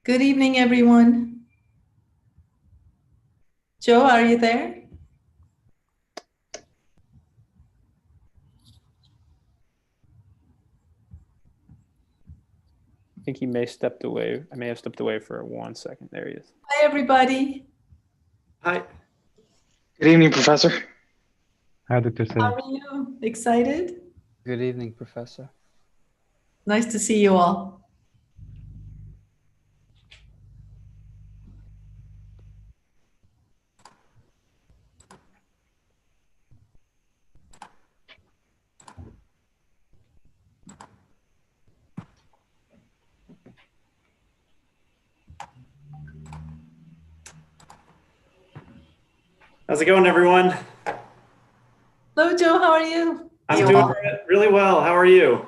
Good evening, everyone. Joe, are you there? I think he may have stepped away. I may have stepped away for 1 second. There he is. Hi, everybody. Hi. Good evening, Professor. Hi, Dr. How Said. are you? Excited? Good evening, Professor. Nice to see you all. How's it going, everyone? Hello, Joe. How are you? I'm doing really well. How are you?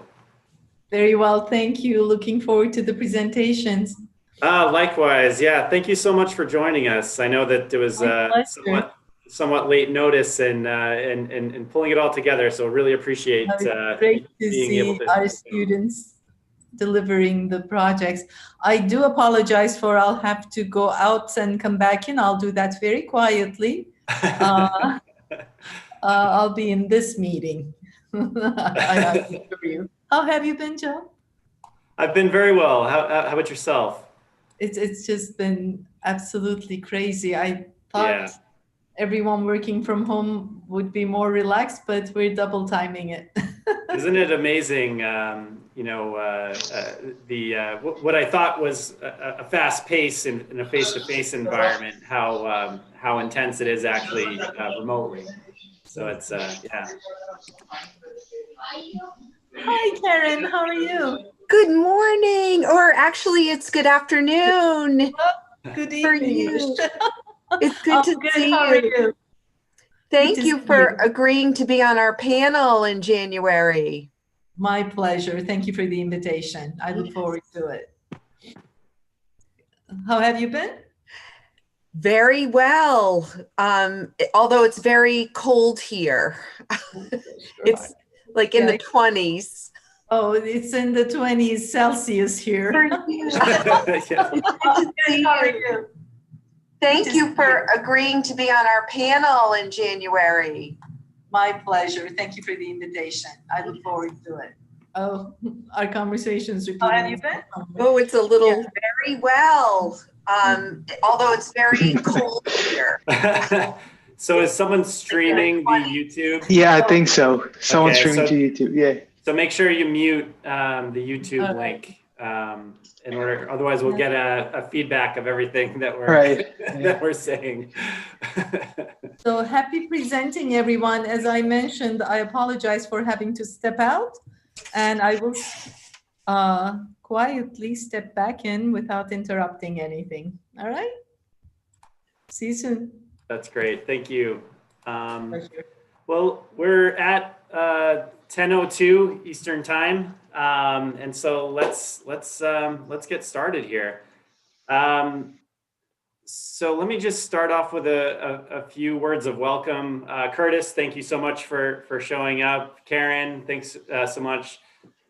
Very well, thank you. Looking forward to the presentations. Likewise. Yeah. Thank you so much for joining us. I know that it was somewhat late notice and pulling it all together. So really appreciate great to being able see to. our students delivering the projects. I do apologize for I'll have to go out and come back in. I'll do that very quietly. I'll be in this meeting. I assure you. How have you been, Joe? I've been very well. How about yourself? It's just been absolutely crazy. I thought everyone working from home would be more relaxed, but we're double timing it. Isn't it amazing? What I thought was a fast pace in a face-to-face environment, how intense it is actually remotely. So it's yeah. Hi, Karen. How are you? Good morning, or actually, it's good afternoon. Good evening. It's good to see you. Thank you for agreeing to be on our panel in January. My pleasure. Thank you for the invitation. I look forward to it. How have you been? Very well, although it's very cold here. It's like in the 20s. Oh, it's in the 20s Celsius here. Thank you for agreeing to be on our panel in January. My pleasure. Thank you for the invitation. I look forward to it. Oh, our conversations are. How have you been? Oh, it's a little very well, although it's very cold here. So is someone streaming the YouTube? Yeah, I think so. Someone's streaming to YouTube. Yeah. So make sure you mute the YouTube link in order. Otherwise, we'll get a feedback of everything that we're that we're saying. So happy presenting, everyone. As I mentioned, I apologize for having to step out, and I will quietly step back in without interrupting anything. All right. See you soon. That's great. Thank you. Well, we're at 10:02 Eastern Time, and so let's get started here. So let me just start off with a few words of welcome. Curtis, thank you so much for showing up. Karen, thanks so much.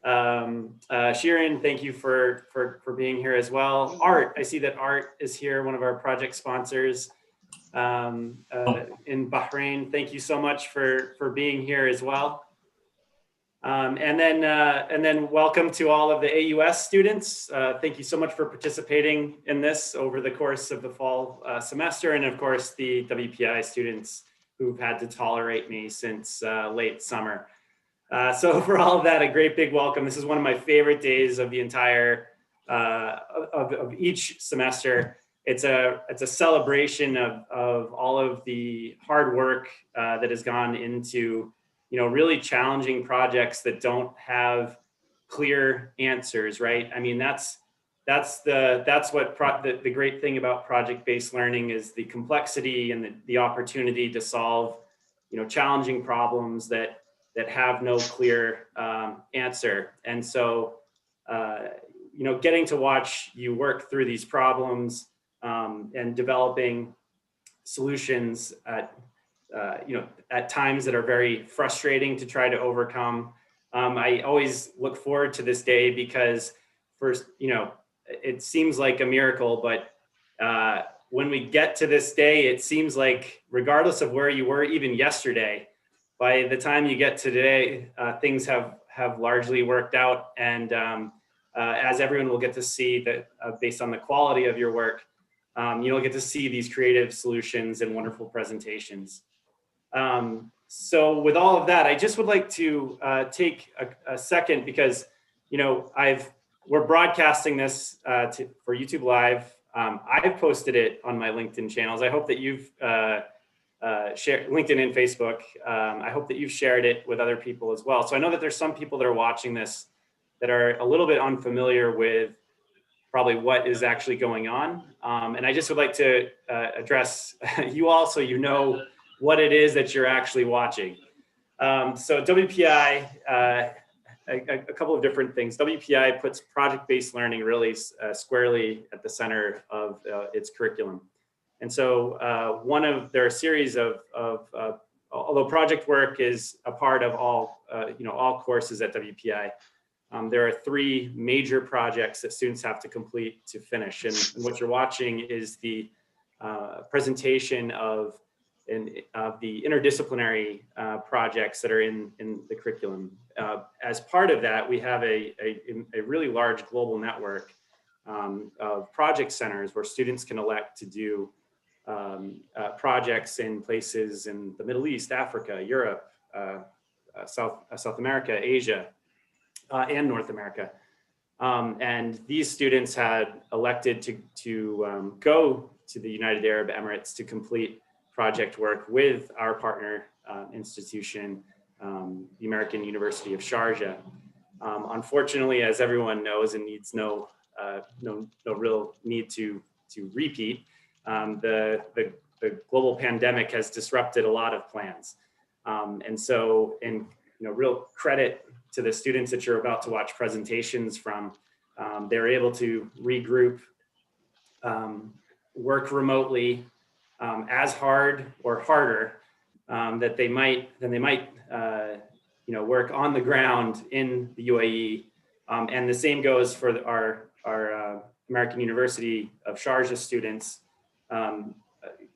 Shirin, thank you for being here as well. Art, I see that Art is here, one of our project sponsors in Bahrain. Thank you so much for being here as well. And then welcome to all of the AUS students. Thank you so much for participating in this over the course of the fall semester, and of course the WPI students who've had to tolerate me since late summer. So for all of that, a great big welcome. This is one of my favorite days of the entire of each semester. It's a celebration of all of the hard work that has gone into really challenging projects that don't have clear answers, right? I mean, that's what the great thing about project-based learning is, the complexity and the opportunity to solve challenging problems that have no clear answer. And so getting to watch you work through these problems and developing solutions at times that are very frustrating to try to overcome. I always look forward to this day because first, it seems like a miracle, but when we get to this day, it seems like regardless of where you were even yesterday, by the time you get to today, things have largely worked out. And as everyone will get to see that based on the quality of your work, you'll get to see these creative solutions and wonderful presentations. So with all of that, I just would like to take a second because, we're broadcasting this for YouTube Live. I've posted it on my LinkedIn channels. I hope that you've shared LinkedIn and Facebook. I hope that you've shared it with other people as well. So I know that there's some people that are watching this that are a little bit unfamiliar with probably what is actually going on. And I just would like to address you all so you know what it is that you're actually watching. So WPI, a couple of different things. WPI puts project-based learning really squarely at the center of its curriculum. And so there are a series of although project work is a part of all courses at WPI, there are 3 major projects that students have to complete to finish. And what you're watching is the presentation of the interdisciplinary projects that are in the curriculum. As part of that, we have a really large global network of project centers where students can elect to do projects in places in the Middle East, Africa, Europe, South America, Asia, and North America. And these students had elected to go to the United Arab Emirates to complete project work with our partner institution, the American University of Sharjah. Unfortunately, as everyone knows and needs no real need to repeat, the global pandemic has disrupted a lot of plans. And so, real credit to the students that you're about to watch presentations from, they're able to regroup, work remotely, as hard or harder than they might work on the ground in the UAE. And the same goes for our American University of Sharjah students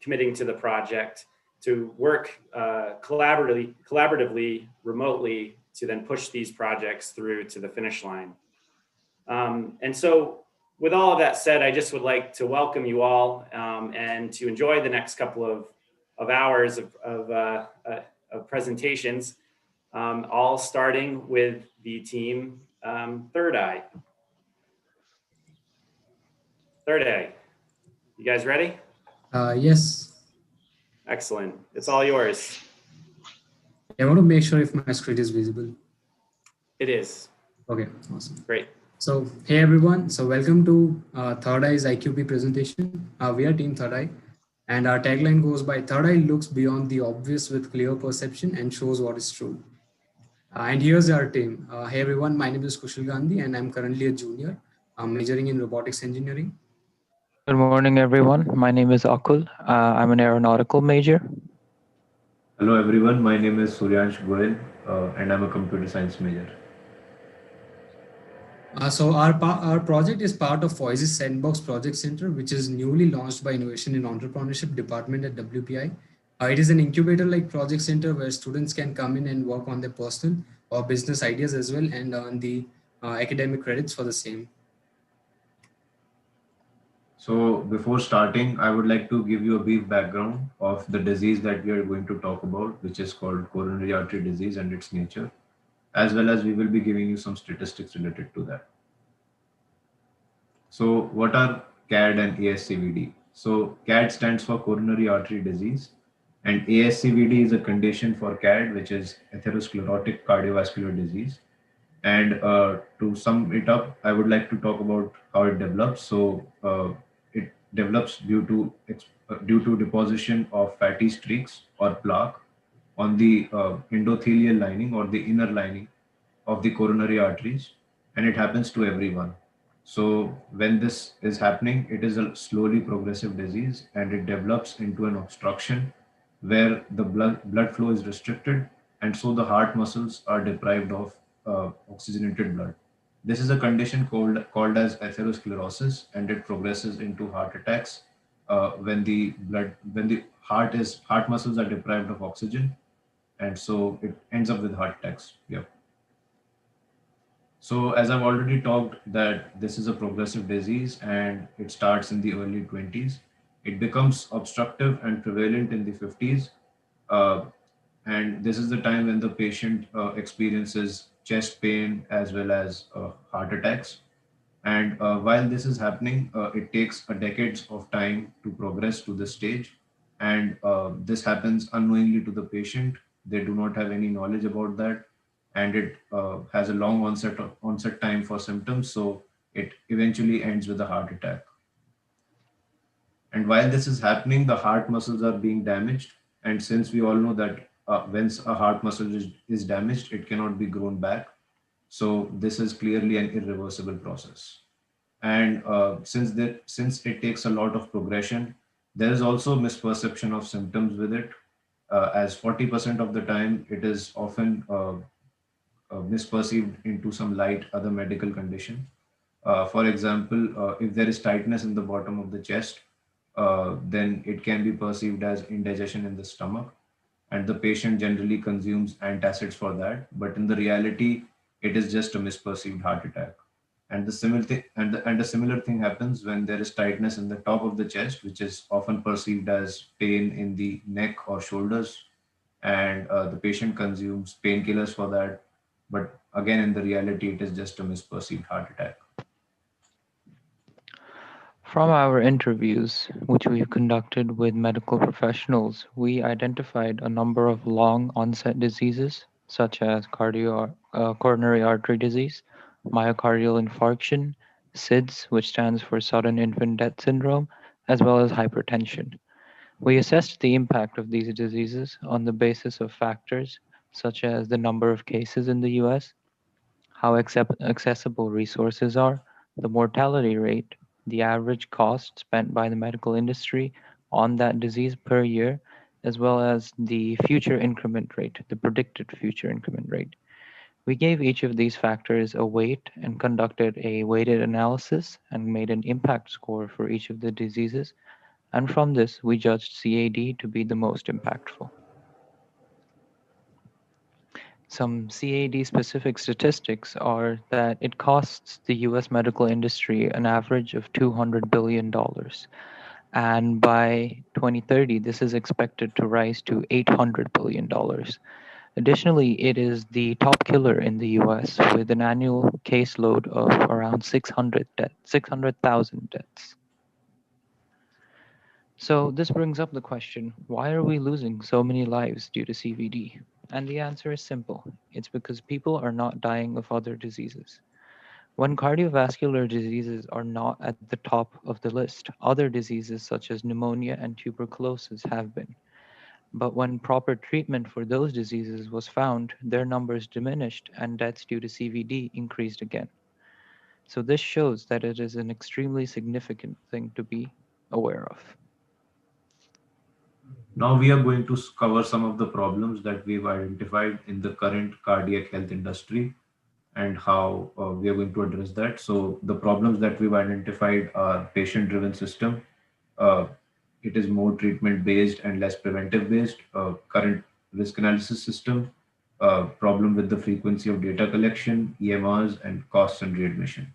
committing to the project to work collaboratively, remotely, to then push these projects through to the finish line. And so with all of that said, I just would like to welcome you all and to enjoy the next couple of hours of presentations, all starting with the team Third Eye. Third Eye, you guys ready? Yes. Excellent. It's all yours. I want to make sure if my screen is visible. It is. Okay, awesome. Great. So, hey everyone. So welcome to Third Eye's IQP presentation. We are Team Third Eye, and our tagline goes by Third Eye looks beyond the obvious with clear perception and shows what is true. And here's our team. Hey everyone, my name is Kushal Gandhi and I'm currently a junior. I'm majoring in robotics engineering. Good morning, everyone. My name is Akul. I'm an aeronautical major. Hello, everyone. My name is Suryansh Goel, and I'm a computer science major. So our project is part of Voices Sandbox Project Center, which is newly launched by Innovation and Entrepreneurship Department at WPI. It is an incubator-like project center where students can come in and work on their personal or business ideas as well and earn the academic credits for the same. So before starting, I would like to give you a brief background of the disease that we are going to talk about, which is called coronary artery disease and its nature, as well as we will be giving you some statistics related to that. So what are CAD and ASCVD? So CAD stands for coronary artery disease, and ASCVD is a condition for CAD, which is atherosclerotic cardiovascular disease. And to sum it up, I would like to talk about how it develops. So it develops due to deposition of fatty streaks or plaque on the endothelial lining or the inner lining of the coronary arteries, and it happens to everyone. So when this is happening, it is a slowly progressive disease, and it develops into an obstruction where the blood flow is restricted, and so the heart muscles are deprived of oxygenated blood. This is a condition called as atherosclerosis, and it progresses into heart attacks when the heart muscles are deprived of oxygen, and so it ends up with heart attacks. Yeah. So as I've already talked that this is a progressive disease and it starts in the early 20s. It becomes obstructive and prevalent in the 50s. Uh, and this is the time when the patient experiences chest pain as well as heart attacks. And while this is happening, it takes a decades of time to progress to this stage. And this happens unknowingly to the patient. They do not have any knowledge about that. And it has a long onset time for symptoms. So it eventually ends with a heart attack. And while this is happening, the heart muscles are being damaged. And since we all know that once a heart muscle is damaged, it cannot be grown back. So this is clearly an irreversible process. And since it takes a lot of progression, there is also misperception of symptoms with it. As 40% of the time, it is often misperceived into some light other medical condition. For example, if there is tightness in the bottom of the chest, then it can be perceived as indigestion in the stomach, and the patient generally consumes antacids for that. But in the reality, it is just a misperceived heart attack. And the similar thing, and a similar thing happens when there is tightness in the top of the chest, which is often perceived as pain in the neck or shoulders, and the patient consumes painkillers for that. But again, in the reality, it is just a misperceived heart attack. From our interviews, which we've conducted with medical professionals, we identified a number of long onset diseases such as coronary artery disease, myocardial infarction, SIDS, which stands for sudden infant death syndrome, as well as hypertension. We assessed the impact of these diseases on the basis of factors such as the number of cases in the US, how accessible resources are, the mortality rate, the average cost spent by the medical industry on that disease per year, as well as the future increment rate, the predicted future increment rate. We gave each of these factors a weight and conducted a weighted analysis and made an impact score for each of the diseases. And from this, we judged CAD to be the most impactful. Some CAD specific statistics are that it costs the US medical industry an average of $200 billion. And by 2030, this is expected to rise to $800 billion. Additionally, it is the top killer in the US with an annual caseload of around 600,000 deaths. So this brings up the question, why are we losing so many lives due to CVD? And the answer is simple. It's because people are not dying of other diseases. When cardiovascular diseases are not at the top of the list, other diseases such as pneumonia and tuberculosis have been. But when proper treatment for those diseases was found, their numbers diminished and deaths due to CVD increased again. So this shows that it is an extremely significant thing to be aware of. Now we are going to cover some of the problems that we've identified in the current cardiac health industry and how we are going to address that. So the problems that we've identified are patient-driven system. Uh, it is more treatment-based and less preventive-based. Current risk analysis system. Problem with the frequency of data collection, EMRs, and costs and readmission.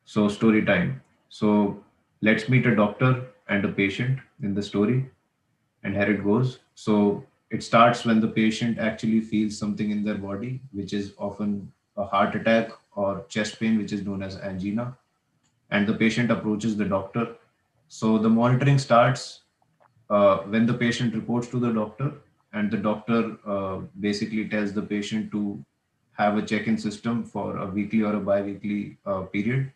So story time. So let's meet a doctor and a patient in the story, and here it goes. So it starts when the patient actually feels something in their body, which is often a heart attack or chest pain, which is known as angina, and the patient approaches the doctor. So the monitoring starts when the patient reports to the doctor, and the doctor basically tells the patient to have a check-in system for a weekly or a bi-weekly period,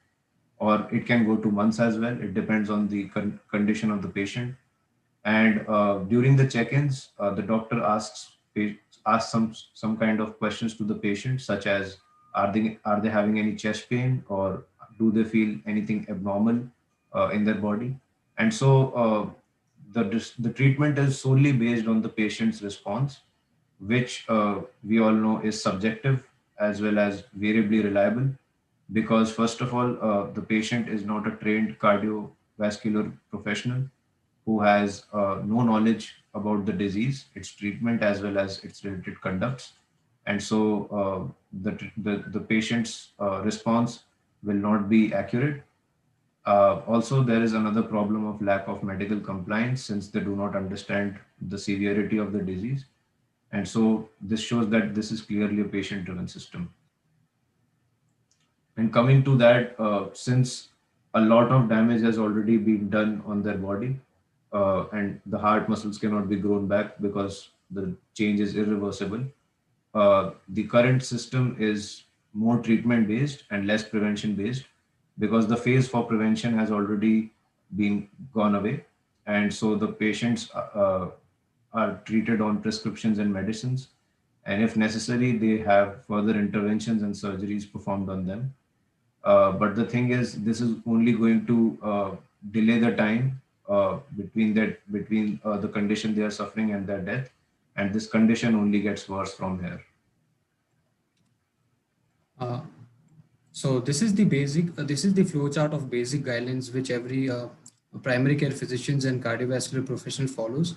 or it can go to months as well. It depends on the condition of the patient. And during the check-ins, the doctor asks some kind of questions to the patient, such as are they having any chest pain, or do they feel anything abnormal in their body? And so the treatment is solely based on the patient's response, which we all know is subjective, as well as variably reliable, because first of all, the patient is not a trained cardiovascular professional who has no knowledge about the disease, its treatment, as well as its related conducts. And so the patient's response will not be accurate. Also, there is another problem of lack of medical compliance, since they do not understand the severity of the disease. And so this shows that this is clearly a patient-driven system. And coming to that, since a lot of damage has already been done on their body, and the heart muscles cannot be grown back because the change is irreversible, the current system is more treatment based and less prevention based, because the phase for prevention has already been gone away. And so the patients are treated on prescriptions and medicines. And if necessary, they have further interventions and surgeries performed on them. But the thing is, this is only going to delay the time between the condition they are suffering and their death, and this condition only gets worse from here. So this is the basic, this is the flowchart of basic guidelines which every primary care physicians and cardiovascular professional follows.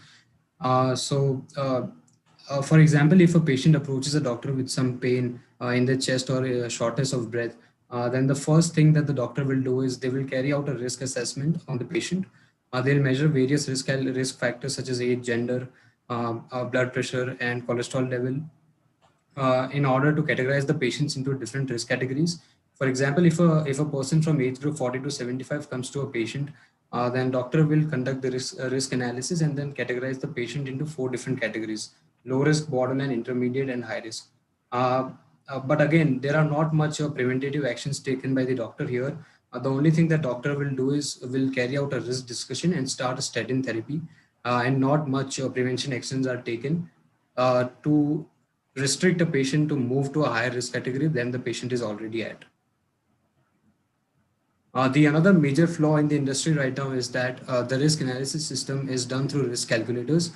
For example, if a patient approaches a doctor with some pain in the chest or a shortness of breath, then the first thing that the doctor will do is they will carry out a risk assessment on the patient. They'll measure various risk factors such as age, gender, blood pressure, and cholesterol level, in order to categorize the patients into different risk categories. For example, if a person from age group 40 to 75 comes to a patient, then doctor will conduct the risk analysis and then categorize the patient into 4 different categories: low risk, borderline, intermediate, and high risk. But again, there are not much preventative actions taken by the doctor here. The only thing that doctor will do is will carry out a risk discussion and start a statin therapy, and not much prevention actions are taken to restrict a patient to move to a higher risk category than the patient is already at. The another major flaw in the industry right now is that the risk analysis system is done through risk calculators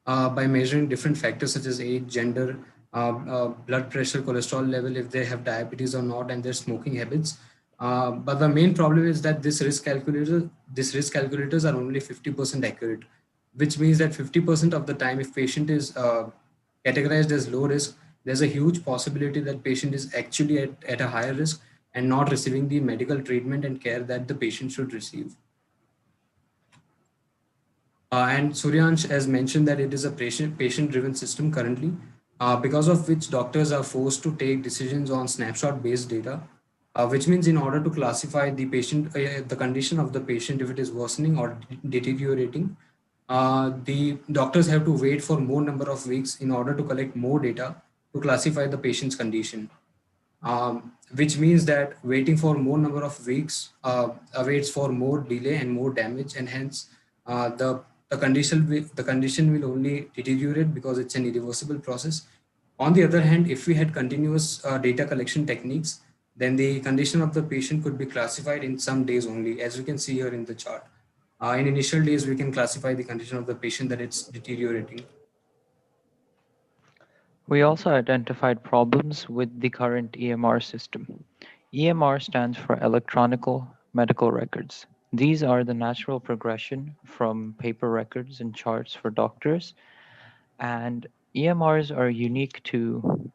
by measuring different factors such as age, gender, blood pressure, cholesterol level, if they have diabetes or not, and their smoking habits. But the main problem is that these risk calculators are only 50% accurate, which means that 50% of the time, if patient is categorized as low risk, there's a huge possibility that patient is actually at a higher risk and not receiving the medical treatment and care that the patient should receive. And Suryansh has mentioned that it is a patient-driven system currently, because of which doctors are forced to take decisions on snapshot-based data, which means in order to classify the patient, the condition of the patient, if it is worsening or deteriorating, the doctors have to wait for more number of weeks in order to collect more data to classify the patient's condition. Which means that waiting for more number of weeks awaits for more delay and more damage, and hence the condition will only deteriorate because it's an irreversible process. On the other hand, if we had continuous data collection techniques, then the condition of the patient could be classified in some days only, as you can see here in the chart. In initial days, we can classify the condition of the patient that it's deteriorating. We also identified problems with the current EMR system. EMR stands for Electronical Medical Records. These are the natural progression from paper records and charts for doctors, and EMRs are unique to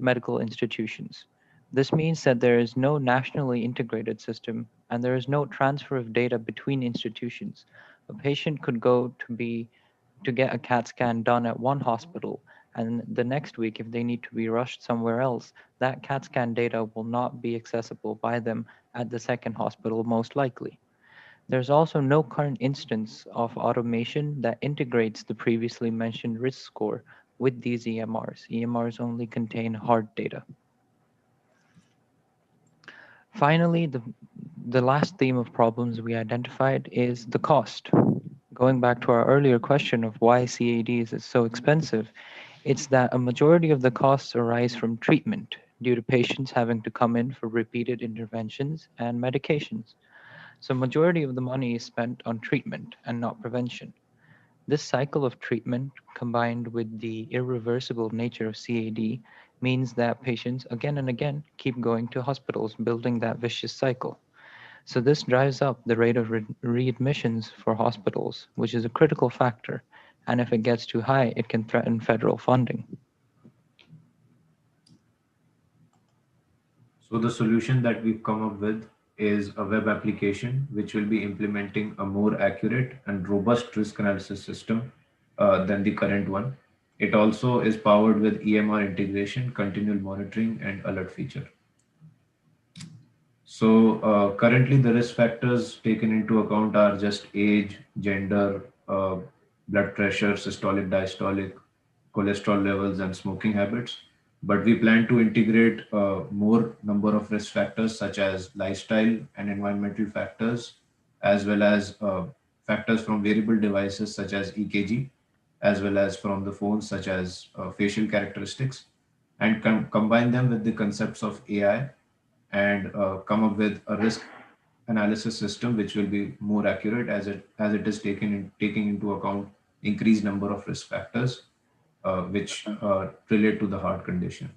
medical institutions. This means that there is no nationally integrated system and there is no transfer of data between institutions. A patient could go to get a CAT scan done at one hospital, and the next week, if they need to be rushed somewhere else, that CAT scan data will not be accessible by them at the second hospital, most likely. There's also no current instance of automation that integrates the previously mentioned risk score with these EMRs. EMRs only contain hard data. Finally, the last theme of problems we identified is the cost. Going back to our earlier question of why CADs is so expensive, it's that a majority of the costs arise from treatment due to patients having to come in for repeated interventions and medications. So majority of the money is spent on treatment and not prevention. This cycle of treatment, combined with the irreversible nature of CAD, means that patients again and again keep going to hospitals, building that vicious cycle. So this drives up the rate of readmissions for hospitals, which is a critical factor. And if it gets too high, it can threaten federal funding. So the solution that we've come up with is a web application which will be implementing a more accurate and robust risk analysis system than the current one. It also is powered with EMR integration, continual monitoring, and alert feature. So currently the risk factors taken into account are just age, gender, blood pressure, systolic, diastolic, cholesterol levels, and smoking habits. But we plan to integrate more number of risk factors such as lifestyle and environmental factors, as well as factors from wearable devices such as EKG, as well as from the phones such as facial characteristics, and combine them with the concepts of AI and come up with a risk analysis system which will be more accurate as it is taking into account increased number of risk factors which relate to the heart condition.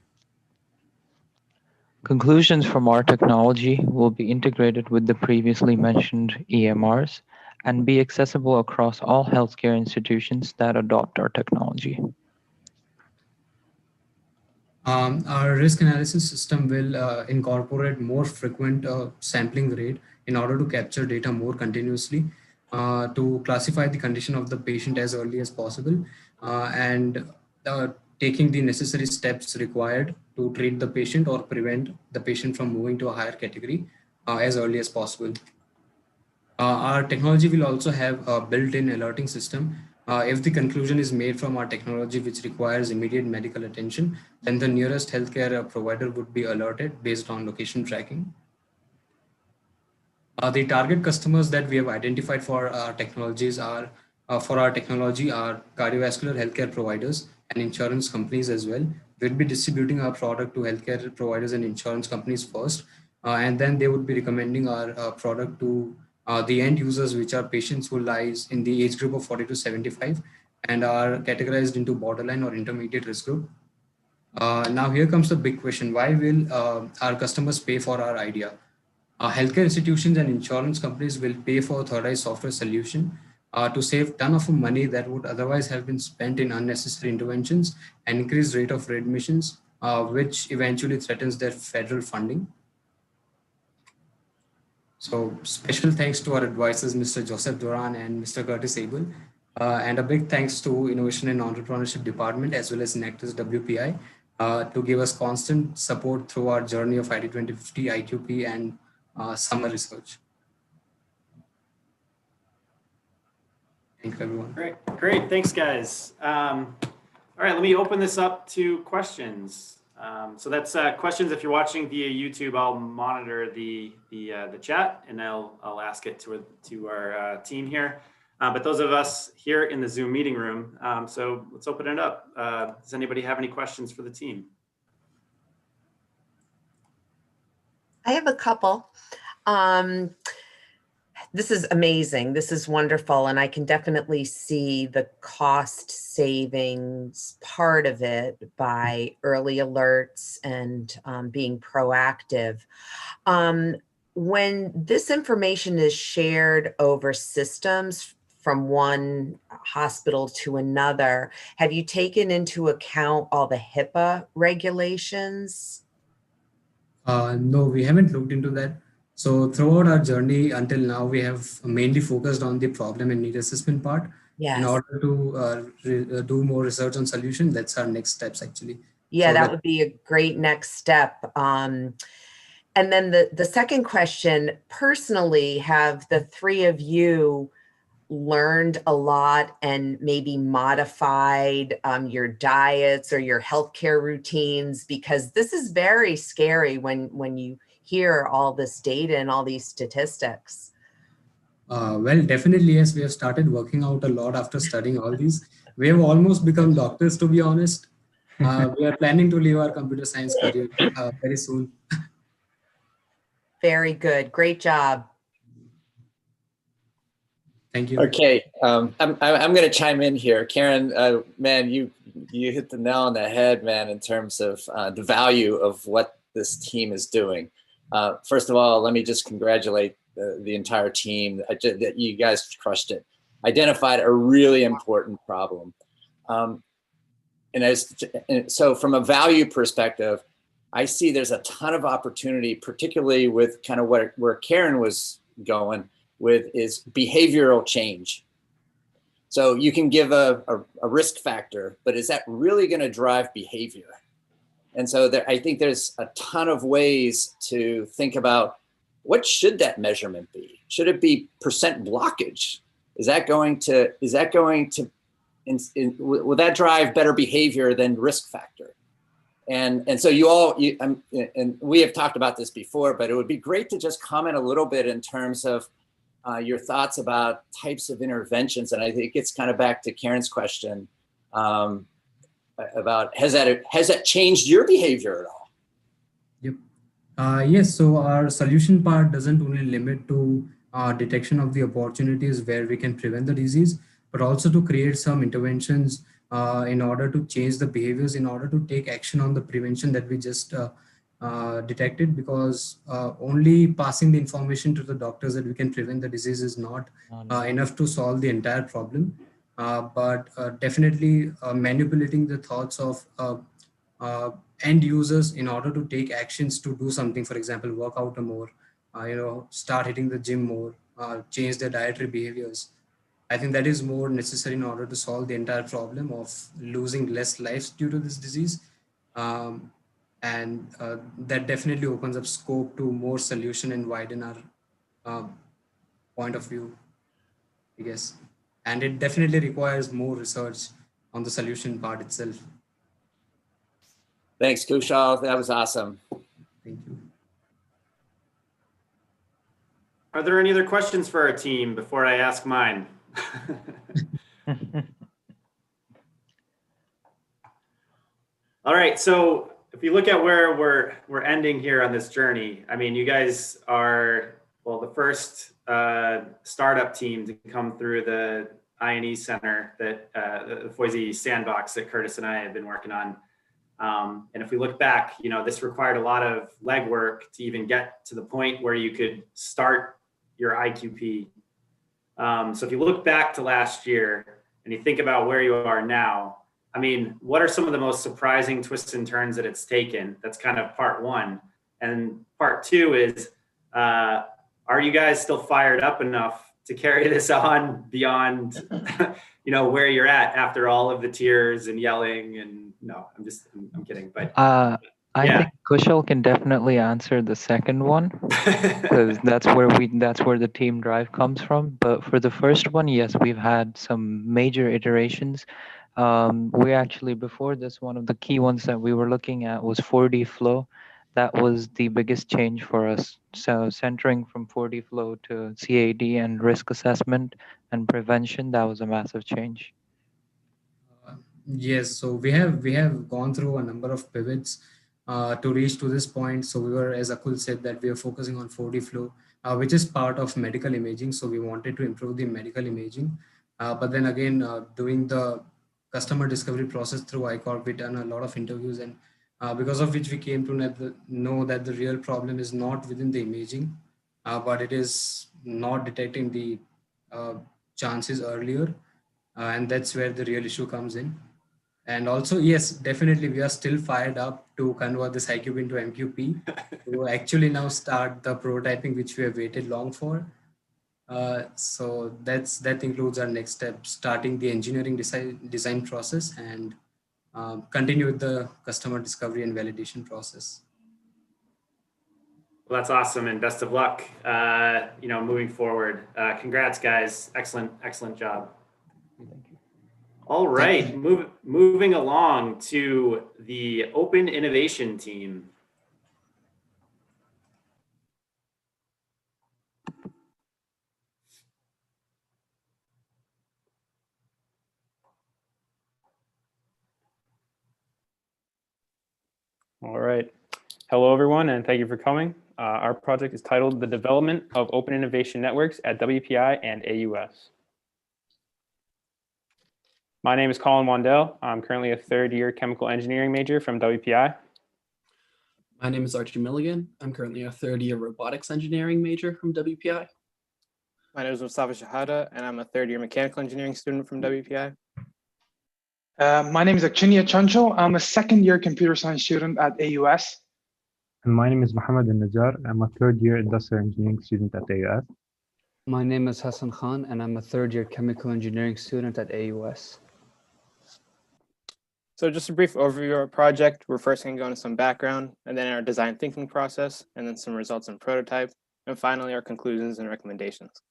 Conclusions from our technology will be integrated with the previously mentioned EMRs and be accessible across all healthcare institutions that adopt our technology. Our risk analysis system will incorporate more frequent sampling rate in order to capture data more continuously, to classify the condition of the patient as early as possible, and taking the necessary steps required to treat the patient or prevent the patient from moving to a higher category as early as possible. Our technology will also have a built-in alerting system. If the conclusion is made from our technology which requires immediate medical attention, then the nearest healthcare provider would be alerted based on location tracking. The target customers that we have identified for our technologies are cardiovascular healthcare providers and insurance companies as well. We'll be distributing our product to healthcare providers and insurance companies first, and then they would be recommending our product to the end users, which are patients who lies in the age group of 40 to 75 and are categorized into borderline or intermediate risk group. Now here comes the big question: why will our customers pay for our idea? Healthcare institutions and insurance companies will pay for Third Eye software solution to save ton of money that would otherwise have been spent in unnecessary interventions and increased rate of readmissions, which eventually threatens their federal funding. So special thanks to our advisors, Mr. Joseph Duran and Mr. Curtis Abel, and a big thanks to Innovation and Entrepreneurship Department as well as Nectar's WPI to give us constant support through our journey of ID 2050, IQP, and summer research. Thank you, everyone. Great. Thanks, guys. All right, let me open this up to questions. So that's questions. If you're watching via YouTube, I'll monitor the chat and I'll ask it to our team here. But those of us here in the Zoom meeting room, so let's open it up. Does anybody have any questions for the team? I have a couple. This is amazing. This is wonderful. And I can definitely see the cost savings part of it by early alerts and being proactive. When this information is shared over systems from one hospital to another, have you taken into account all the HIPAA regulations? No, we haven't looked into that. So throughout our journey until now, we have mainly focused on the problem and need assessment part. Yes. In order to do more research on solution, that's our next steps actually. Yeah, so that would be a great next step. And then the second question, personally, have the three of you learned a lot and maybe modified your diets or your healthcare routines? Because this is very scary when you hear all this data and all these statistics. Well, definitely, yes. We have started working out a lot after studying all these. We have almost become doctors, to be honest. We are planning to leave our computer science career very soon. Very good. Great job. Thank you. Okay, I'm going to chime in here. Karen, man, you you hit the nail on the head, man, in terms of the value of what this team is doing. First of all, let me just congratulate the entire team. That you guys crushed it. Identified a really important problem. So from a value perspective, I see there's a ton of opportunity, particularly with kind of where Karen was going with is behavioral change. So you can give a risk factor, but is that really going to drive behavior? And so I think there's a ton of ways to think about what should that measurement be? Should it be percent blockage? Will that drive better behavior than risk factor? And so and we have talked about this before, but it would be great to just comment a little bit in terms of your thoughts about types of interventions. And I think it gets kind of back to Karen's question about has that changed your behavior at all? Yep. Yes. So our solution part doesn't only limit to detection of the opportunities where we can prevent the disease, but also to create some interventions in order to change the behaviors, in order to take action on the prevention that we just detected, because only passing the information to the doctors that we can prevent the disease is not enough to solve the entire problem. But definitely manipulating the thoughts of end users in order to take actions to do something, for example, work out more, start hitting the gym more, change their dietary behaviors. I think that is more necessary in order to solve the entire problem of losing less lives due to this disease. And that definitely opens up scope to more solution and widen our point of view, I guess. And it definitely requires more research on the solution part itself. Thanks, Kushal. That was awesome. Thank you. Are there any other questions for our team before I ask mine? All right, so if you look at where we're ending here on this journey, I mean, you guys are, well, the first startup team to come through the I&E Center, that the Foisey Sandbox that Curtis and I have been working on. And if we look back, this required a lot of legwork to even get to the point where you could start your IQP. So if you look back to last year and you think about where you are now, I mean, what are some of the most surprising twists and turns that it's taken? That's kind of part one. And part two is, are you guys still fired up enough to carry this on beyond, where you're at after all of the tears and yelling? And no, I'm kidding. But I think Kushal can definitely answer the second one, because that's where the team drive comes from. But for the first one, yes, we've had some major iterations. We actually, before this, one of the key ones that we were looking at was 4D flow. That was the biggest change for us. So centering from 4D flow to CAD and risk assessment and prevention, that was a massive change. Yes, so we have gone through a number of pivots to reach to this point. So we were, as Akul said, that we are focusing on 4D flow, which is part of medical imaging. So we wanted to improve the medical imaging. But then again, doing the customer discovery process through iCorp, we done a lot of interviews, and because of which we came to know that the real problem is not within the imaging, but it is not detecting the chances earlier. And that's where the real issue comes in. And also, yes, definitely, we are still fired up to convert this IQP into MQP to actually now start the prototyping, which we have waited long for. So that includes our next step, starting the engineering design process and continue with the customer discovery and validation process. Well, that's awesome, and best of luck, moving forward. Congrats, guys. Excellent job. All right, moving along to the Open Innovation team. All right. Hello, everyone, and thank you for coming. Our project is titled The Development of Open Innovation Networks at WPI and AUS. My name is Colin Wandell. I'm currently a third-year chemical engineering major from WPI. My name is Archie Milligan. I'm currently a third-year robotics engineering major from WPI. My name is Mustafa Shahada, and I'm a third-year mechanical engineering student from WPI. My name is Akchinia Chancho. I'm a second-year computer science student at AUS. And my name is Mohammed Al-Najjar. I'm a third-year industrial engineering student at AUS. My name is Hassan Khan, and I'm a third-year chemical engineering student at AUS. So just a brief overview of our project. We're first going to go into some background, and then our design thinking process, and then some results and prototype, and finally our conclusions and recommendations.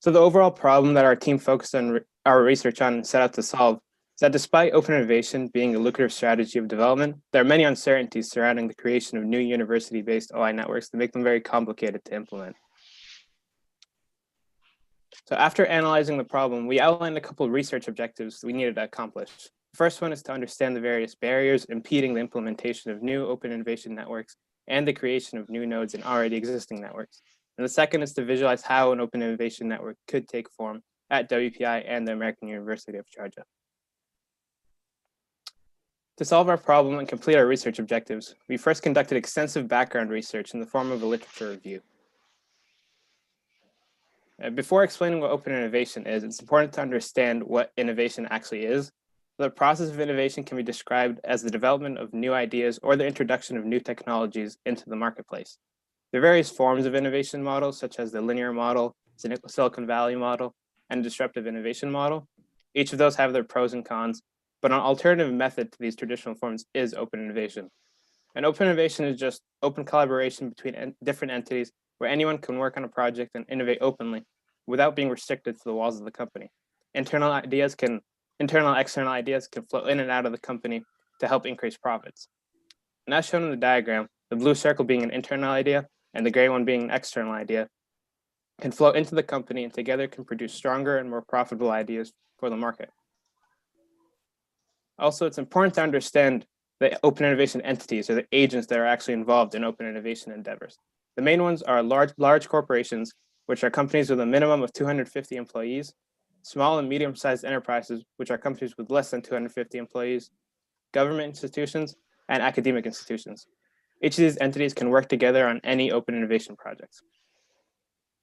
So the overall problem that our team focused on our research on and set out to solve is that despite open innovation being a lucrative strategy of development, there are many uncertainties surrounding the creation of new university-based OI networks that make them very complicated to implement. So after analyzing the problem, we outlined a couple of research objectives we needed to accomplish. The first one is to understand the various barriers impeding the implementation of new open innovation networks and the creation of new nodes in already existing networks. And the second is to visualize how an open innovation network could take form at WPI and the American University of Sharjah. To solve our problem and complete our research objectives, we first conducted extensive background research in the form of a literature review. Before explaining what open innovation is, it's important to understand what innovation actually is. The process of innovation can be described as the development of new ideas or the introduction of new technologies into the marketplace. There are various forms of innovation models, such as the linear model, Silicon Valley model, and disruptive innovation model. Each of those have their pros and cons, but an alternative method to these traditional forms is open innovation. And open innovation is just open collaboration between different entities where anyone can work on a project and innovate openly without being restricted to the walls of the company. Internal and external ideas can flow in and out of the company to help increase profits. And as shown in the diagram, the blue circle being an internal idea and the gray one being an external idea can flow into the company and together can produce stronger and more profitable ideas for the market. Also, it's important to understand the open innovation entities or the agents that are actually involved in open innovation endeavors. The main ones are large corporations, which are companies with a minimum of 250 employees, small and medium-sized enterprises, which are companies with less than 250 employees, government institutions, and academic institutions. Each of these entities can work together on any open innovation projects.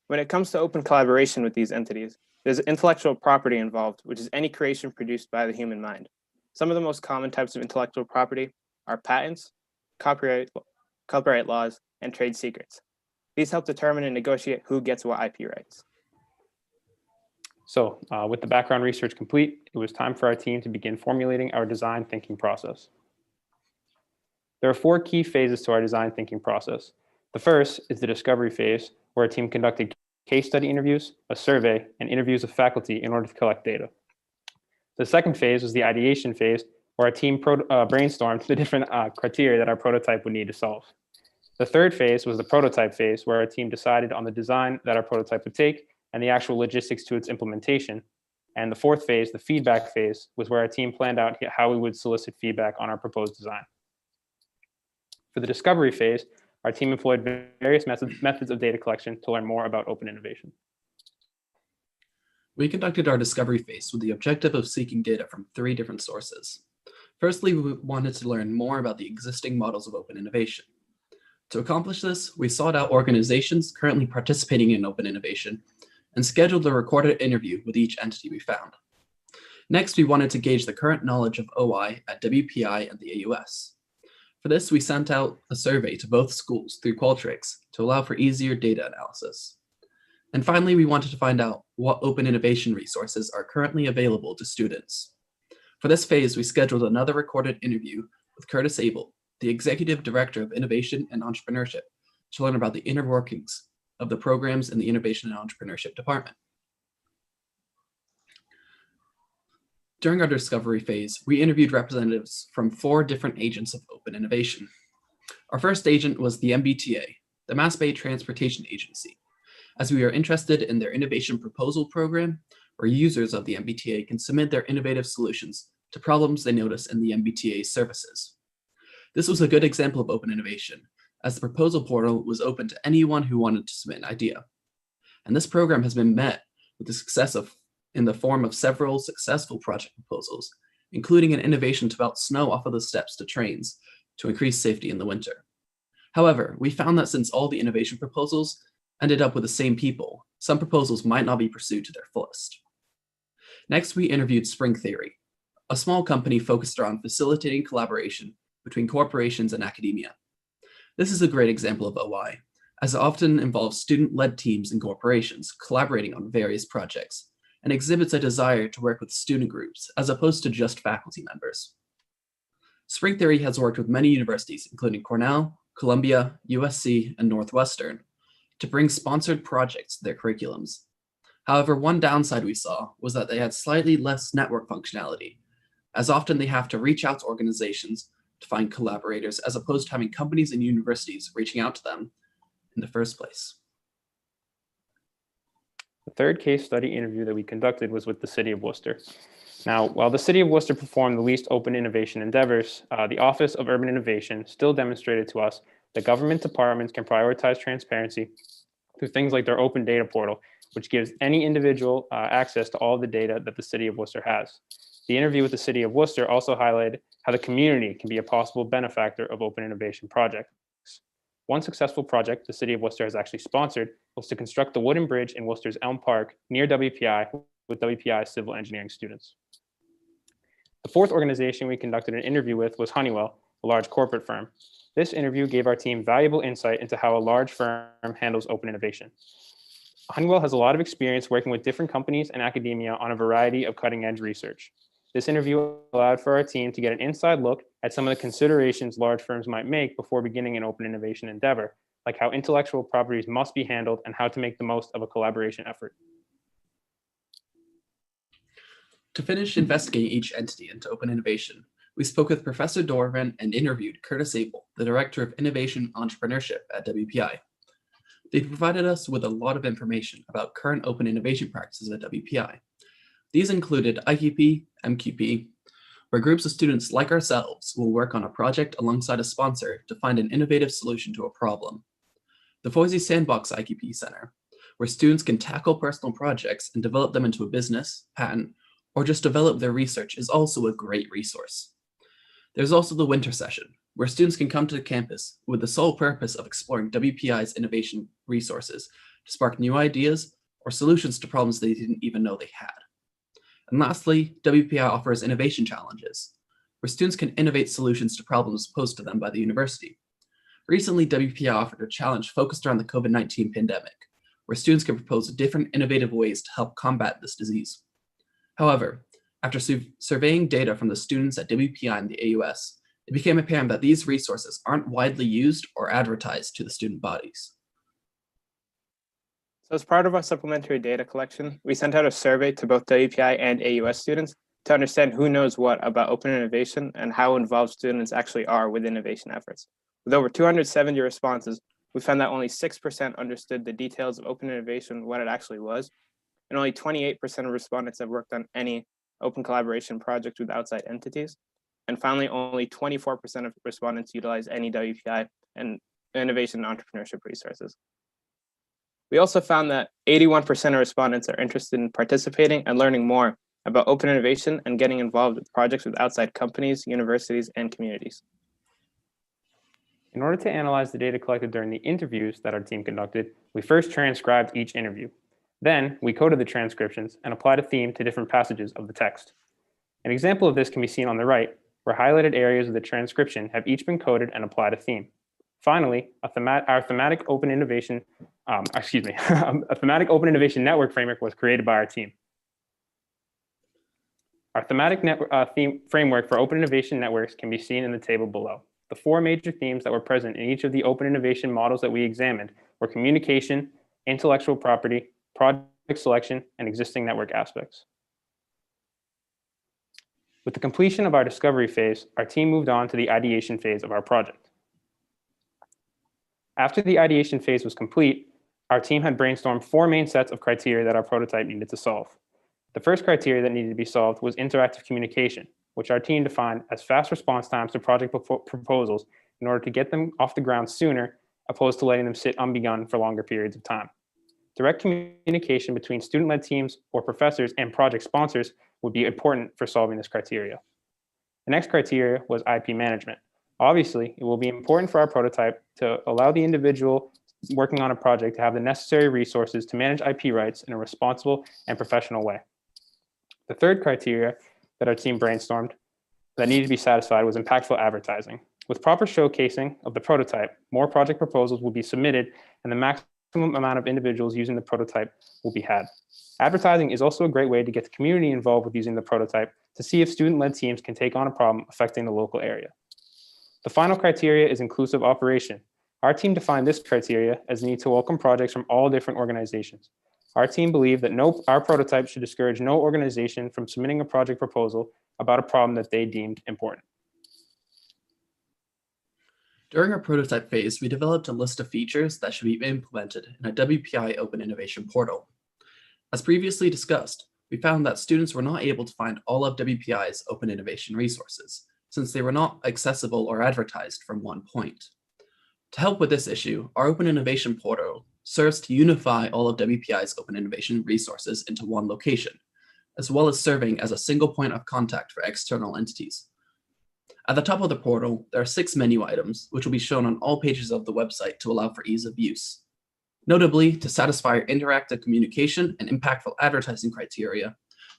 When it comes to open collaboration with these entities, there's intellectual property involved, which is any creation produced by the human mind. Some of the most common types of intellectual property are patents, copyright laws, and trade secrets. These help determine and negotiate who gets what IP rights. So with the background research complete, it was time for our team to begin formulating our design thinking process. There are 4 key phases to our design thinking process. The first is the discovery phase, where our team conducted case study interviews, a survey, and interviews with faculty in order to collect data. The second phase was the ideation phase, where our team brainstormed the different criteria that our prototype would need to solve. The third phase was the prototype phase, where our team decided on the design that our prototype would take and the actual logistics to its implementation. And the fourth phase, the feedback phase, was where our team planned out how we would solicit feedback on our proposed design. For the discovery phase, our team employed various methods of data collection to learn more about open innovation. We conducted our discovery phase with the objective of seeking data from 3 different sources. Firstly, we wanted to learn more about the existing models of open innovation. To accomplish this, we sought out organizations currently participating in open innovation and scheduled a recorded interview with each entity we found. Next, we wanted to gauge the current knowledge of OI at WPI and the AUS. For this, we sent out a survey to both schools through Qualtrics to allow for easier data analysis. And finally, we wanted to find out what open innovation resources are currently available to students. For this phase, we scheduled another recorded interview with Curtis Abel, the Executive Director of Innovation and Entrepreneurship, to learn about the inner workings of the programs in the Innovation and Entrepreneurship Department. During our discovery phase, we interviewed representatives from 4 different agents of open innovation. Our first agent was the MBTA, the Mass Bay Transportation Agency, as we are interested in their innovation proposal program, where users of the MBTA can submit their innovative solutions to problems they notice in the MBTA's services. This was a good example of open innovation, as the proposal portal was open to anyone who wanted to submit an idea. And this program has been met with the success of in the form of several successful project proposals, including an innovation to melt snow off of the steps to trains to increase safety in the winter. However, we found that since all the innovation proposals ended up with the same people, some proposals might not be pursued to their fullest. Next, we interviewed Spring Theory, a small company focused around facilitating collaboration between corporations and academia. This is a great example of OI, as it often involves student-led teams and corporations collaborating on various projects, and exhibits a desire to work with student groups as opposed to just faculty members. Spring Theory has worked with many universities, including Cornell, Columbia, USC, and Northwestern, to bring sponsored projects to their curriculums. However, one downside we saw was that they had slightly less network functionality, as often they have to reach out to organizations to find collaborators as opposed to having companies and universities reaching out to them in the first place. The third case study interview that we conducted was with the City of Worcester. Now, while the City of Worcester performed the least open innovation endeavors, the Office of Urban Innovation still demonstrated to us that government departments can prioritize transparency through things like their open data portal, which gives any individual access to all the data that the City of Worcester has. The interview with the City of Worcester also highlighted how the community can be a possible benefactor of open innovation projects. One successful project the City of Worcester has actually sponsored was to construct the wooden bridge in Worcester's Elm Park near WPI with WPI civil engineering students. The fourth organization we conducted an interview with was Honeywell, a large corporate firm. This interview gave our team valuable insight into how a large firm handles open innovation. Honeywell has a lot of experience working with different companies and academia on a variety of cutting-edge research. This interview allowed for our team to get an inside look at some of the considerations large firms might make before beginning an open innovation endeavor, like how intellectual properties must be handled and how to make the most of a collaboration effort. To finish investigating each entity into open innovation, we spoke with Professor Dorvan and interviewed Curtis Abel, the Director of Innovation Entrepreneurship at WPI. They provided us with a lot of information about current open innovation practices at WPI. These included IQP, MQP, where groups of students like ourselves will work on a project alongside a sponsor to find an innovative solution to a problem. The Foisey Sandbox IQP Center, where students can tackle personal projects and develop them into a business, patent, or just develop their research, is also a great resource. There's also the winter session, where students can come to the campus with the sole purpose of exploring WPI's innovation resources to spark new ideas or solutions to problems they didn't even know they had. And lastly, WPI offers innovation challenges, where students can innovate solutions to problems posed to them by the university. Recently, WPI offered a challenge focused around the COVID-19 pandemic, where students can propose different innovative ways to help combat this disease. However, after surveying data from the students at WPI and the AUS, it became apparent that these resources aren't widely used or advertised to the student bodies. So as part of our supplementary data collection, we sent out a survey to both WPI and AUS students to understand who knows what about open innovation and how involved students actually are with innovation efforts. With over 270 responses, we found that only 6% understood the details of open innovation, what it actually was, and only 28% of respondents have worked on any open collaboration project with outside entities. And finally, only 24% of respondents utilize any WPI and innovation and entrepreneurship resources. We also found that 81% of respondents are interested in participating and learning more about open innovation and getting involved with projects with outside companies, universities, and communities. In order to analyze the data collected during the interviews that our team conducted, we first transcribed each interview. Then we coded the transcriptions and applied a theme to different passages of the text. An example of this can be seen on the right, where highlighted areas of the transcription have each been coded and applied a theme. Finally, our thematic open innovation, a thematic open innovation network framework was created by our team. Our thematic theme framework for open innovation networks can be seen in the table below. The four major themes that were present in each of the open innovation models that we examined were communication, intellectual property, project selection, and existing network aspects. With the completion of our discovery phase, our team moved on to the ideation phase of our project. After the ideation phase was complete, our team had brainstormed four main sets of criteria that our prototype needed to solve. The first criteria that needed to be solved was interactive communication, which our team defined as fast response times to project proposals in order to get them off the ground sooner, opposed to letting them sit unbegun for longer periods of time. direct communication between student-led teams or professors and project sponsors would be important for solving this criteria. The next criteria was IP management. Obviously, it will be important for our prototype to allow the individual working on a project to have the necessary resources to manage IP rights in a responsible and professional way. The third criteria that our team brainstormed that needed to be satisfied was impactful advertising. With proper showcasing of the prototype, more project proposals will be submitted and the maximum amount of individuals using the prototype will be had. Advertising is also a great way to get the community involved with using the prototype to see if student-led teams can take on a problem affecting the local area. The final criteria is inclusive operation. Our team defined this criteria as the need to welcome projects from all different organizations. Our team believed that our prototype should discourage no organization from submitting a project proposal about a problem that they deemed important. During our prototype phase, we developed a list of features that should be implemented in a WPI Open Innovation portal. As previously discussed, we found that students were not able to find all of WPI's open innovation resources, since they were not accessible or advertised from one point. To help with this issue, our Open Innovation portal serves to unify all of WPI's open innovation resources into one location, as well as serving as a single point of contact for external entities. At the top of the portal, there are 6 menu items, which will be shown on all pages of the website to allow for ease of use. Notably, to satisfy our interactive communication and impactful advertising criteria,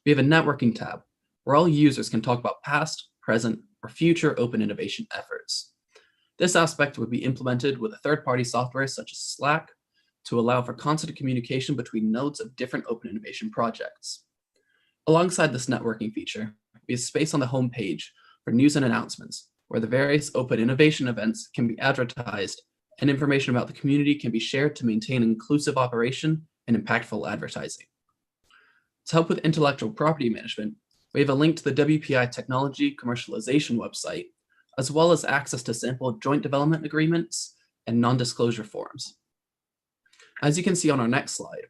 we have a networking tab where all users can talk about past, present, or future open innovation efforts. This aspect would be implemented with a third-party software such as Slack to allow for constant communication between nodes of different open innovation projects. Alongside this networking feature, we have space on the home page for news and announcements, where the various open innovation events can be advertised and information about the community can be shared to maintain inclusive operation and impactful advertising. To help with intellectual property management, we have a link to the WPI Technology Commercialization website, as well as access to sample joint development agreements and non-disclosure forms. As you can see on our next slide,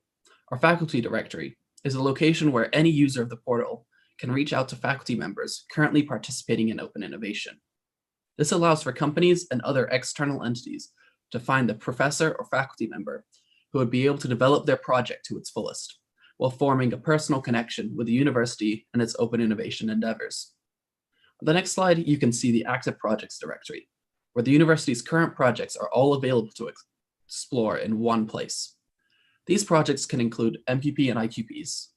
our faculty directory is a location where any user of the portal can reach out to faculty members currently participating in open innovation. This allows for companies and other external entities to find the professor or faculty member who would be able to develop their project to its fullest, while forming a personal connection with the university and its open innovation endeavors. On the next slide, you can see the active projects directory, where the university's current projects are all available to explore in one place. These projects can include MPP and IQPs,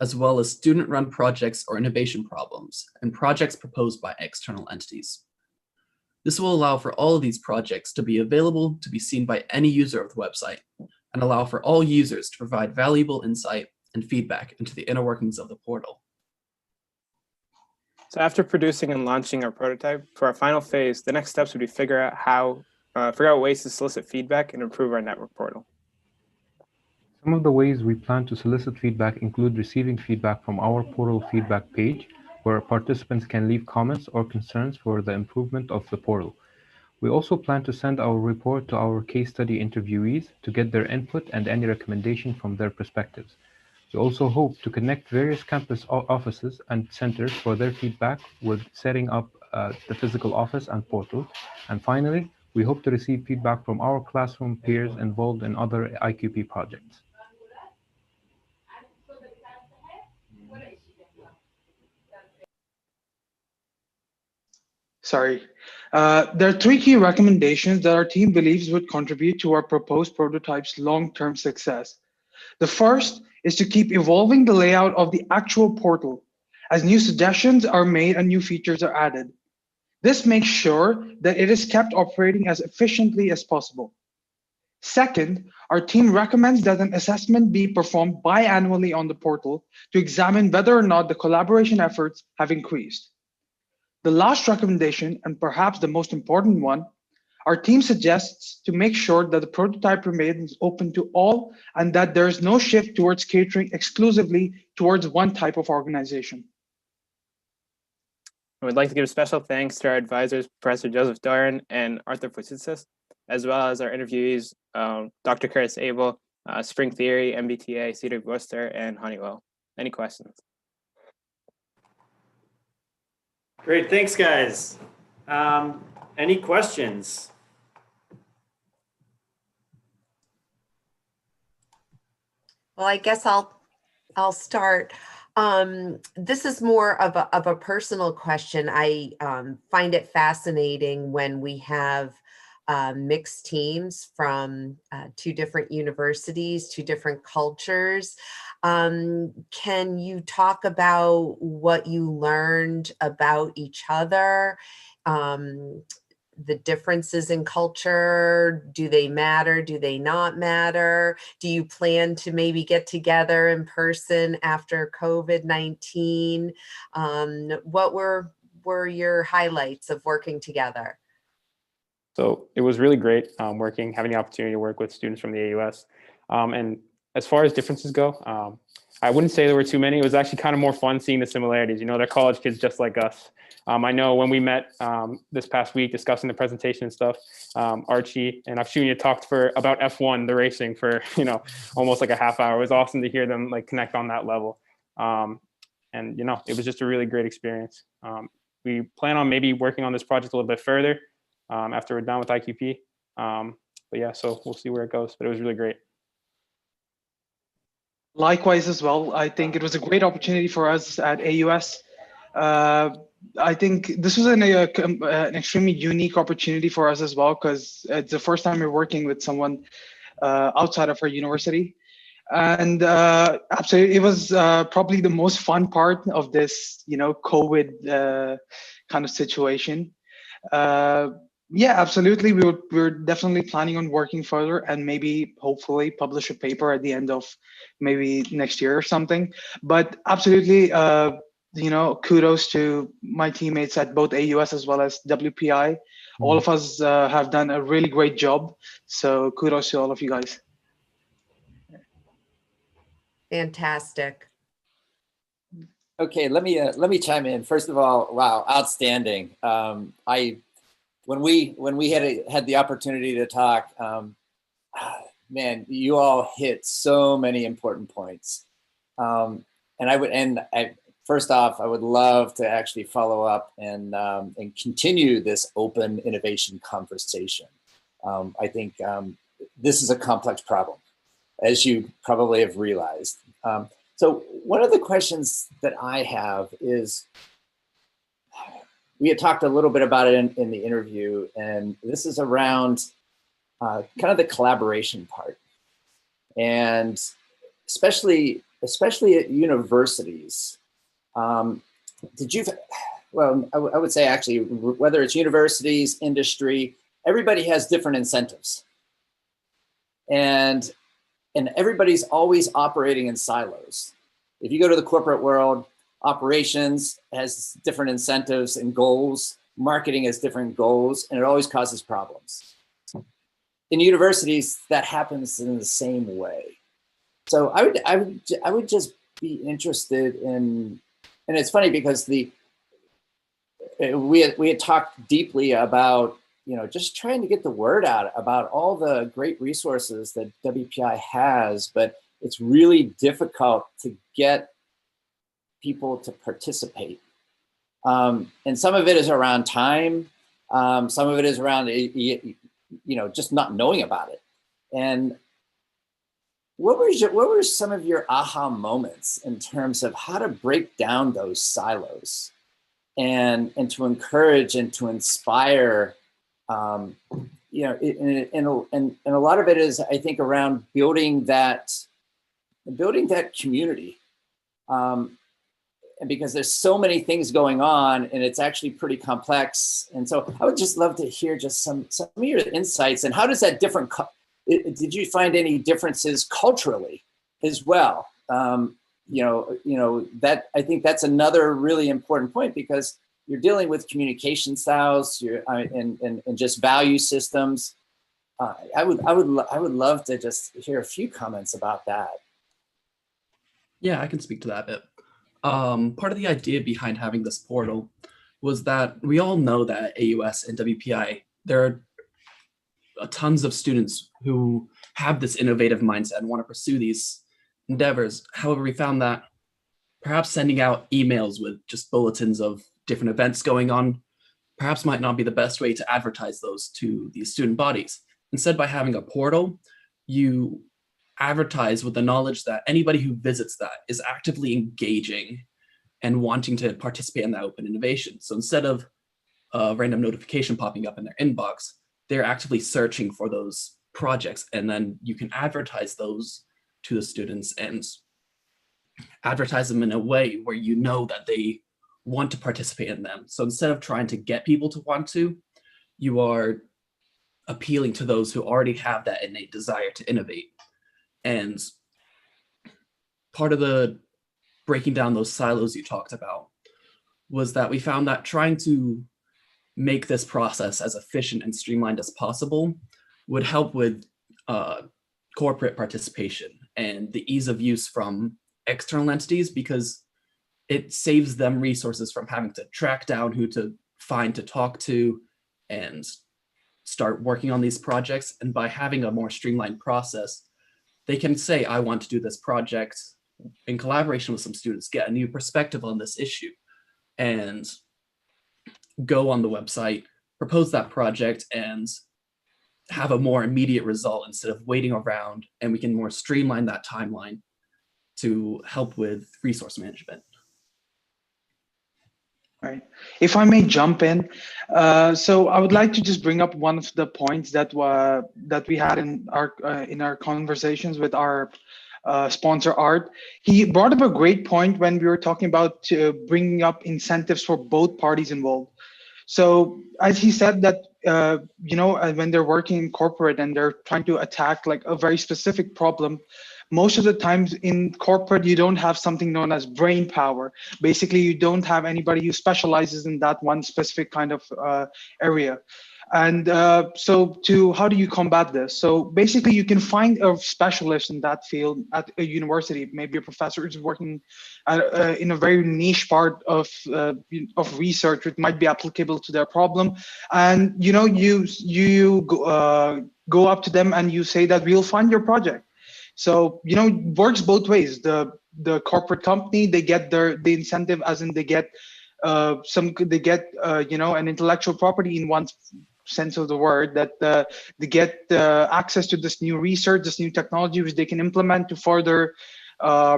as well as student-run projects or innovation problems, and projects proposed by external entities. This will allow for all of these projects to be available to be seen by any user of the website, and allow for all users to provide valuable insight and feedback into the inner workings of the portal. So after producing and launching our prototype, for our final phase, the next steps would be figure out ways to solicit feedback and improve our network portal. Some of the ways we plan to solicit feedback include receiving feedback from our portal feedback page, where participants can leave comments or concerns for the improvement of the portal. We also plan to send our report to our case study interviewees to get their input and any recommendation from their perspectives. We also hope to connect various campus offices and centers for their feedback with setting up the physical office and portal. And finally, we hope to receive feedback from our classroom peers involved in other IQP projects. Sorry. There are 3 key recommendations that our team believes would contribute to our proposed prototype's long-term success. The first is to keep evolving the layout of the actual portal as new suggestions are made and new features are added. This makes sure that it is kept operating as efficiently as possible. Second, our team recommends that an assessment be performed biannually on the portal to examine whether or not the collaboration efforts have increased. The last recommendation, and perhaps the most important one, our team suggests to make sure that the prototype remains open to all and that there is no shift towards catering exclusively towards one type of organization. I would like to give special thanks to our advisors, Professor Joseph Doran and Arthur Futsitsis, as well as our interviewees, Dr. Curtis Abel, Spring Theory, MBTA, Cedar Worcester, and Honeywell. Any questions? Great, thanks guys. Any questions? Well, I guess I'll start. This is more of a personal question. I find it fascinating when we have mixed teams from two different universities, two different cultures. Can you talk about what you learned about each other? The differences in culture, do they matter? Do they not matter? Do you plan to maybe get together in person after COVID-19? What were your highlights of working together? So it was really great having the opportunity to work with students from the AUS. And as far as differences go, I wouldn't say there were too many. It was actually kind of more fun seeing the similarities. You know, they're college kids just like us. I know when we met this past week discussing the presentation and stuff, Archie and Afshunya talked about F1, the racing, for almost like a half hour. It was awesome to hear them like connect on that level. And it was just a really great experience. We plan on maybe working on this project a little bit further after we're done with IQP. But yeah, so we'll see where it goes, but it was really great. Likewise as well. I think it was a great opportunity for us at AUS. I think this was an extremely unique opportunity for us as well, because it's the first time we're working with someone outside of our university. And absolutely, it was probably the most fun part of this, COVID kind of situation. Yeah, absolutely. We're definitely planning on working further and maybe hopefully publish a paper at the end of maybe next year or something. But absolutely, kudos to my teammates at both AUS as well as WPI. All of us have done a really great job. So kudos to all of you guys. Fantastic. Okay, let me chime in. First of all, wow, outstanding. When we had the opportunity to talk, man, you all hit so many important points. First off, I would love to actually follow up and continue this open innovation conversation. I think this is a complex problem, as you probably have realized. So one of the questions that I have is, we had talked a little bit about it in the interview, and this is around kind of the collaboration part. And especially at universities, I would say actually, whether it's universities, industry, everybody has different incentives. And everybody's always operating in silos. If you go to the corporate world, operations has different incentives and goals, marketing has different goals, and it always causes problems. In universities, that happens in the same way. So I would just be interested in, and it's funny because we had talked deeply about just trying to get the word out about all the great resources that WPI has, but it's really difficult to get people to participate. And some of it is around time. Some of it is around, just not knowing about it. And what were some of your aha moments in terms of how to break down those silos and to encourage and to inspire, and a lot of it is, I think, around building that community. And because there's so many things going on and it's actually pretty complex. And so I would just love to hear just some of your insights, and how does that did you find any differences culturally as well? That I think that's another really important point, because you're dealing with communication styles, and just value systems. I would love to just hear a few comments about that. Yeah, I can speak to that a bit. Part of the idea behind having this portal was that we all know that at AUS and WPI, there are tons of students who have this innovative mindset and want to pursue these endeavors. However, we found that perhaps sending out emails with just bulletins of different events going on perhaps might not be the best way to advertise those to these student bodies. Instead, by having a portal, you advertise with the knowledge that anybody who visits that is actively engaging and wanting to participate in that open innovation. So instead of a random notification popping up in their inbox, they're actively searching for those projects, and then you can advertise those to the students and advertise them in a way where you know that they want to participate in them. So instead of trying to get people to want to, you are appealing to those who already have that innate desire to innovate. And part of the breaking down those silos you talked about was that we found that trying to make this process as efficient and streamlined as possible would help with corporate participation and the ease of use from external entities, because it saves them resources from having to track down who to find to talk to and start working on these projects. And by having a more streamlined process, they can say, I want to do this project in collaboration with some students, get a new perspective on this issue, and go on the website, propose that project, and have a more immediate result instead of waiting around. And we can more streamline that timeline to help with resource management. Right. If I may jump in, so I would like to just bring up one of the points that we had in our conversations with our sponsor Art. He brought up a great point when we were talking about bringing up incentives for both parties involved. So as he said that, when they're working in corporate and they're trying to attack like a very specific problem, most of the times in corporate, you don't have something known as brain power. Basically, you don't have anybody who specializes in that one specific kind of area. And so how do you combat this? So basically, you can find a specialist in that field at a university. Maybe a professor is working in a very niche part of research, which might be applicable to their problem. And you go up to them and you say that we'll fund your project. So it works both ways. The corporate company, they get the incentive, as in they get an intellectual property in one sense of the word, that they get access to this new research, this new technology, which they can implement to further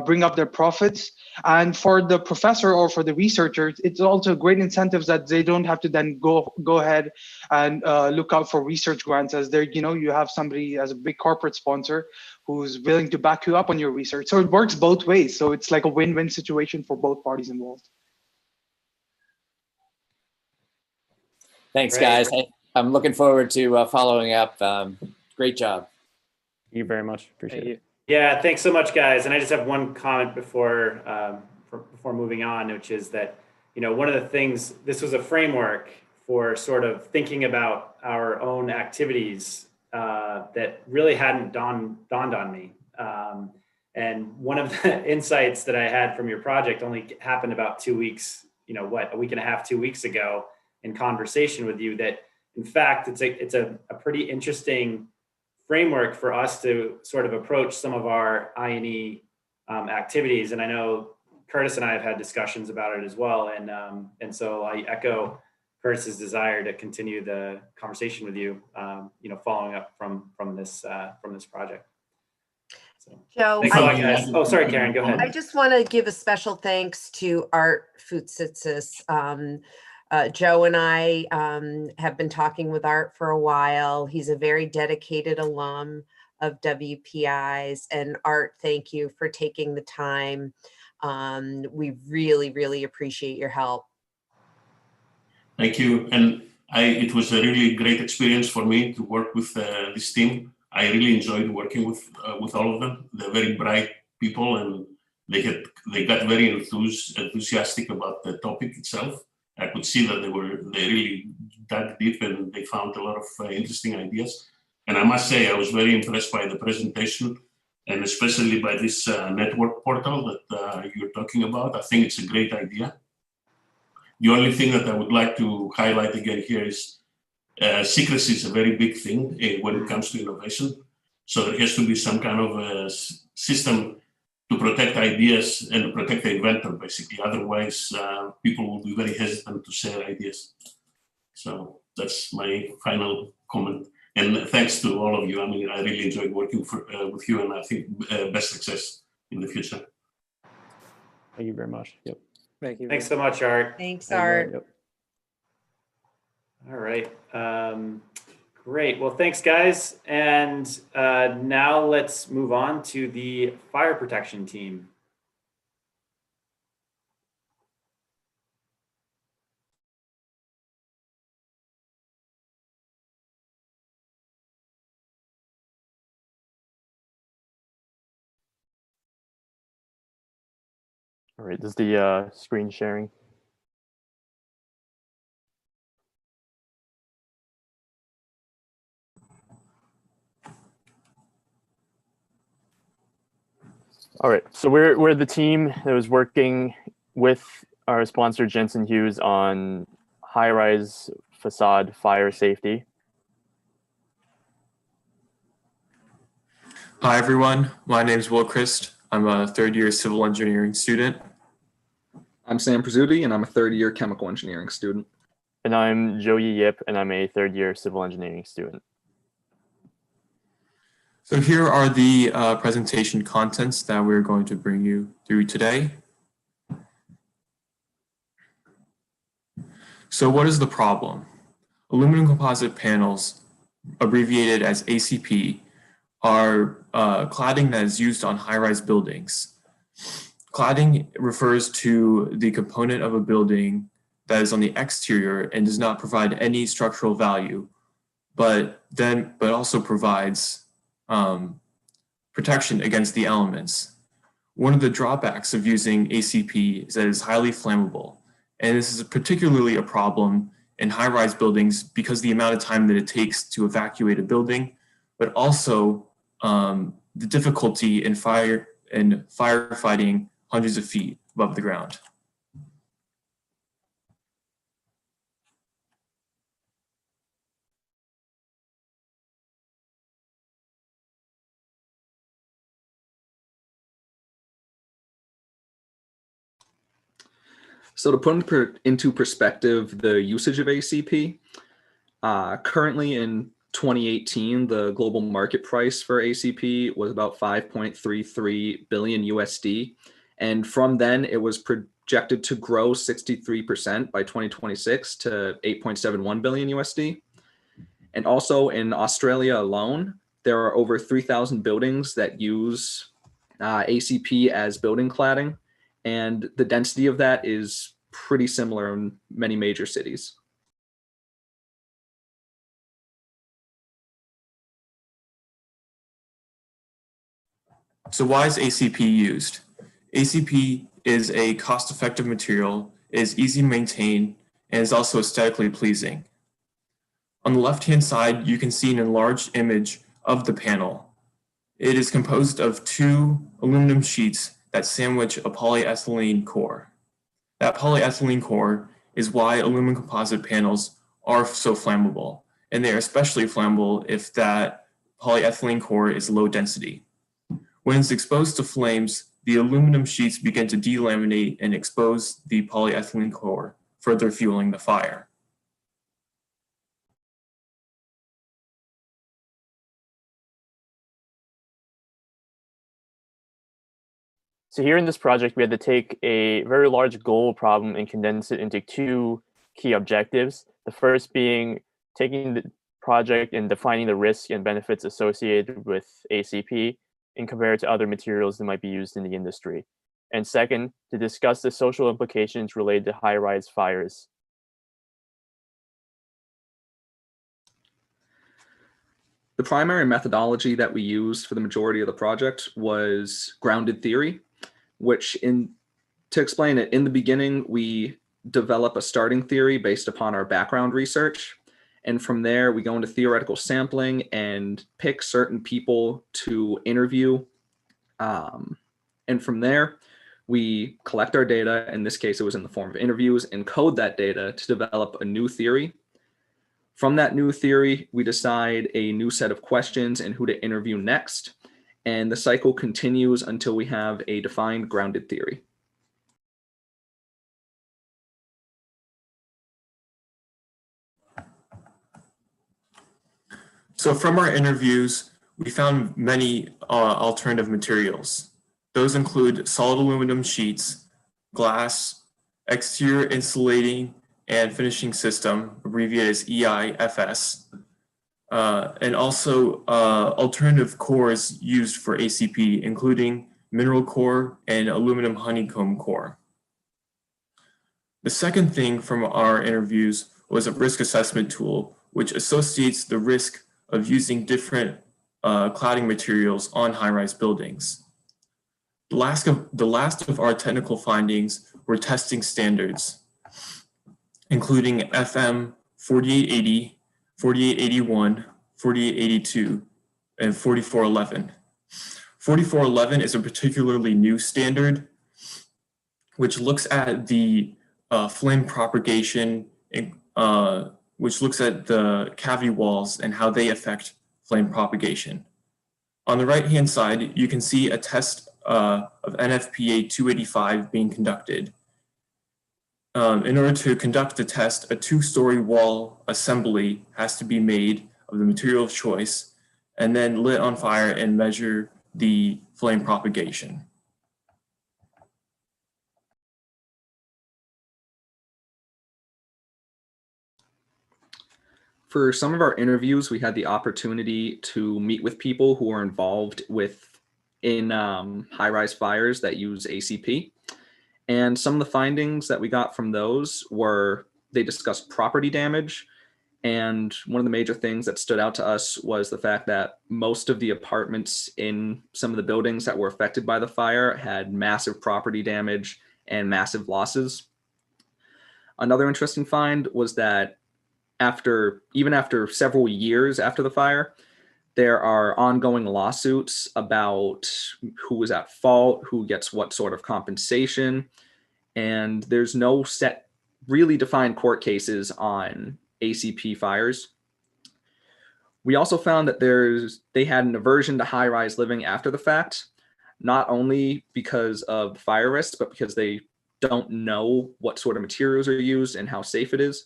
bring up their profits. And for the professor or for the researchers, it's also great incentives that they don't have to then go ahead and look out for research grants, as there, you have somebody as a big corporate sponsor who's willing to back you up on your research. So it works both ways. So it's like a win-win situation for both parties involved. Thanks, guys. I'm looking forward to following up. Great job. Thank you very much. Appreciate it. Yeah, thanks so much, guys. And I just have one comment before moving on, which is that, one of the things, this was a framework for sort of thinking about our own activities that really hadn't dawned on me. And one of the insights that I had from your project only happened about 2 weeks, a week and a half, 2 weeks ago, in conversation with you, that in fact, it's a pretty interesting framework for us to sort of approach some of our I&E activities. And I know Curtis and I have had discussions about it as well. And so I echo Curtis's desire to continue the conversation with you, following up from this project. So, Joe, thanks a lot, guys. Oh, sorry, Karen, go ahead. I just want to give a special thanks to Art Futsitsis. Joe and I have been talking with Art for a while. He's a very dedicated alum of WPI's. And Art, thank you for taking the time. We really, really appreciate your help. Thank you. And it was a really great experience for me to work with this team. I really enjoyed working with all of them. They're very bright people, and they got very enthusiastic about the topic itself. I could see that they really dug deep and they found a lot of interesting ideas. And I must say, I was very impressed by the presentation, and especially by this network portal that you're talking about. I think it's a great idea. The only thing that I would like to highlight again here is secrecy is a very big thing when it comes to innovation. So there has to be some kind of a system to protect ideas and protect the inventor, basically. Otherwise, people will be very hesitant to share ideas. So that's my final comment. And thanks to all of you. I mean, I really enjoyed working with you, and I think best success in the future. Thank you very much. Yep. Thank you. Thanks so much, Art. Thanks, Art. Yep. All right. Great. Well, thanks, guys. And now let's move on to the fire protection team. All right, this is the screen sharing. All right, so we're the team that was working with our sponsor Jensen Hughes on high-rise facade fire safety. Hi everyone, my name is Will Christ. I'm a third-year civil engineering student. I'm Sam Prizzuti, and I'm a third-year chemical engineering student. And I'm Joey Yip, and I'm a third-year civil engineering student. So here are the presentation contents that we're going to bring you through today. So what is the problem? Aluminum composite panels, abbreviated as ACP, are cladding that is used on high-rise buildings. Cladding refers to the component of a building that is on the exterior and does not provide any structural value, but also provides protection against the elements. One of the drawbacks of using ACP is that it is highly flammable, and this is particularly a problem in high-rise buildings because the amount of time that it takes to evacuate a building, but also the difficulty in firefighting hundreds of feet above the ground. So to put into perspective the usage of ACP, currently in 2018, the global market price for ACP was about 5.33 billion USD. And from then it was projected to grow 63% by 2026 to 8.71 billion USD. And also in Australia alone, there are over 3,000 buildings that use ACP as building cladding. And the density of that is pretty similar in many major cities. So why is ACP used? ACP is a cost-effective material, is easy to maintain, and is also aesthetically pleasing. On the left-hand side, you can see an enlarged image of the panel. It is composed of two aluminum sheets that sandwich a polyethylene core. That polyethylene core is why aluminum composite panels are so flammable, and they are especially flammable if that polyethylene core is low density. When it's exposed to flames, the aluminum sheets begin to delaminate and expose the polyethylene core, further fueling the fire. So here in this project, we had to take a very large goal problem and condense it into two key objectives. The first being taking the project and defining the risks and benefits associated with ACP and compare it to other materials that might be used in the industry. And second, to discuss the social implications related to high-rise fires. The primary methodology that we used for the majority of the project was grounded theory, which to explain it, in the beginning, we develop a starting theory based upon our background research. And from there, we go into theoretical sampling and pick certain people to interview. And from there, we collect our data. In this case, it was in the form of interviews, and code that data to develop a new theory. From that new theory, we decide a new set of questions and who to interview next. And the cycle continues until we have a defined grounded theory. So from our interviews, we found many alternative materials. Those include solid aluminum sheets, glass, exterior insulating and finishing system, abbreviated as EIFS, and also alternative cores used for ACP, including mineral core and aluminum honeycomb core. The second thing from our interviews was a risk assessment tool, which associates the risk of using different cladding materials on high-rise buildings. The last of our technical findings were testing standards, including FM 4880, 4881, 4882, and 4411. 4411 is a particularly new standard, which looks at the flame propagation, which looks at the cavity walls and how they affect flame propagation. On the right-hand side, you can see a test of NFPA 285 being conducted. In order to conduct the test, a 2-story wall assembly has to be made of the material of choice and then lit on fire and measure the flame propagation. For some of our interviews, we had the opportunity to meet with people who are involved in high-rise fires that use ACP. And some of the findings that we got from those were they discussed property damage. And one of the major things that stood out to us was the fact that most of the apartments in some of the buildings that were affected by the fire had massive property damage and massive losses. Another interesting find was that even after several years after the fire, there are ongoing lawsuits about who was at fault, who gets what sort of compensation, and there's no set, really defined court cases on ACP fires. We also found that they had an aversion to high-rise living after the fact, not only because of the fire risks, but because they don't know what sort of materials are used and how safe it is.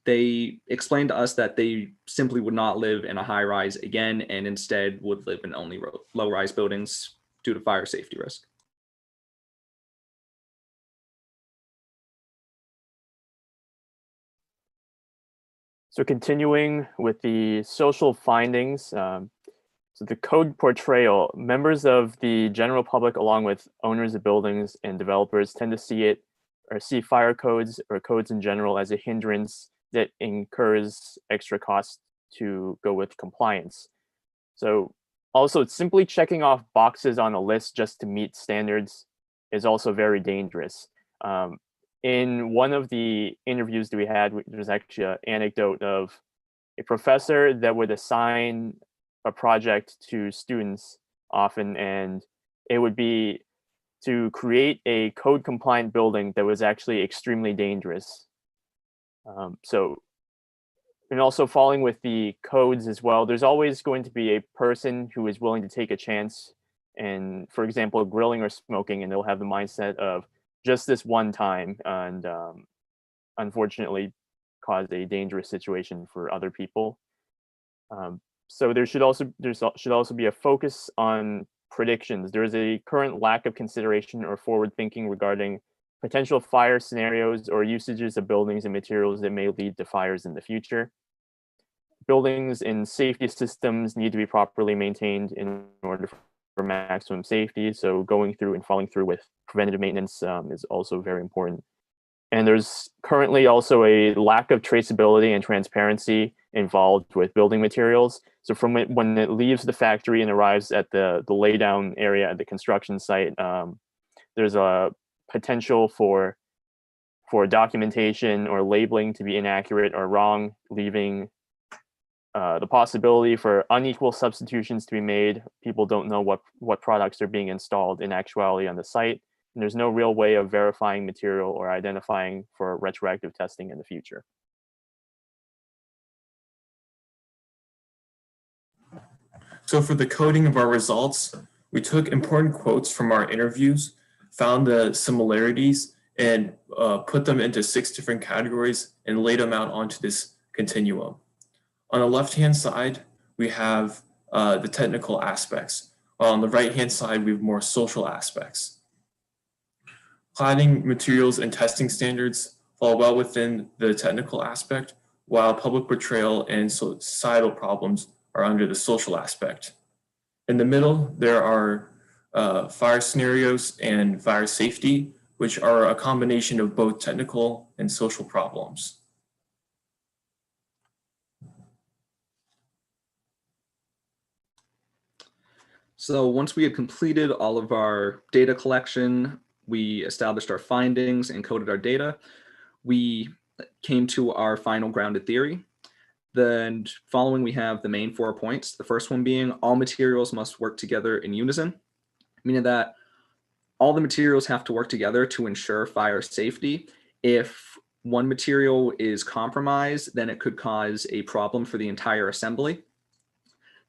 They explained to us that they simply would not live in a high-rise again and instead would live in only low-rise buildings due to fire safety risk. So continuing with the social findings, so the code portrayal, members of the general public along with owners of buildings and developers tend to see fire codes or codes in general as a hindrance that incurs extra costs to go with compliance. So also simply checking off boxes on a list just to meet standards is also very dangerous. In one of the interviews that we had, there's actually an anecdote of a professor that would assign a project to students often, and it would be to create a code compliant building that was actually extremely dangerous. And also following with the codes as well, there's always going to be a person who is willing to take a chance and, for example, grilling or smoking, and they'll have the mindset of just this one time, and unfortunately cause a dangerous situation for other people. So there should also be a focus on predictions. There is a current lack of consideration or forward thinking regarding potential fire scenarios or usages of buildings and materials that may lead to fires in the future. Buildings and safety systems need to be properly maintained in order for maximum safety. So going through and following through with preventative maintenance is also very important. And there's currently also a lack of traceability and transparency involved with building materials. So from when it leaves the factory and arrives at the laydown area at the construction site, there's a potential for documentation or labeling to be inaccurate or wrong, leaving the possibility for unequal substitutions to be made. People don't know what products are being installed in actuality on the site. And there's no real way of verifying material or identifying for retroactive testing in the future. So for the coding of our results, we took important quotes from our interviews, found the similarities, and put them into 6 different categories and laid them out onto this continuum. On the left-hand side, we have the technical aspects, while on the right-hand side, we have more social aspects. Cladding materials and testing standards fall well within the technical aspect, while public portrayal and societal problems are under the social aspect. In the middle, there are fire scenarios and fire safety, which are a combination of both technical and social problems. So once we had completed all of our data collection, we established our findings and coded our data, we came to our final grounded theory. Then following, we have the main 4 points. The first one being all materials must work together in unison, meaning that all the materials have to work together to ensure fire safety. If one material is compromised, then it could cause a problem for the entire assembly.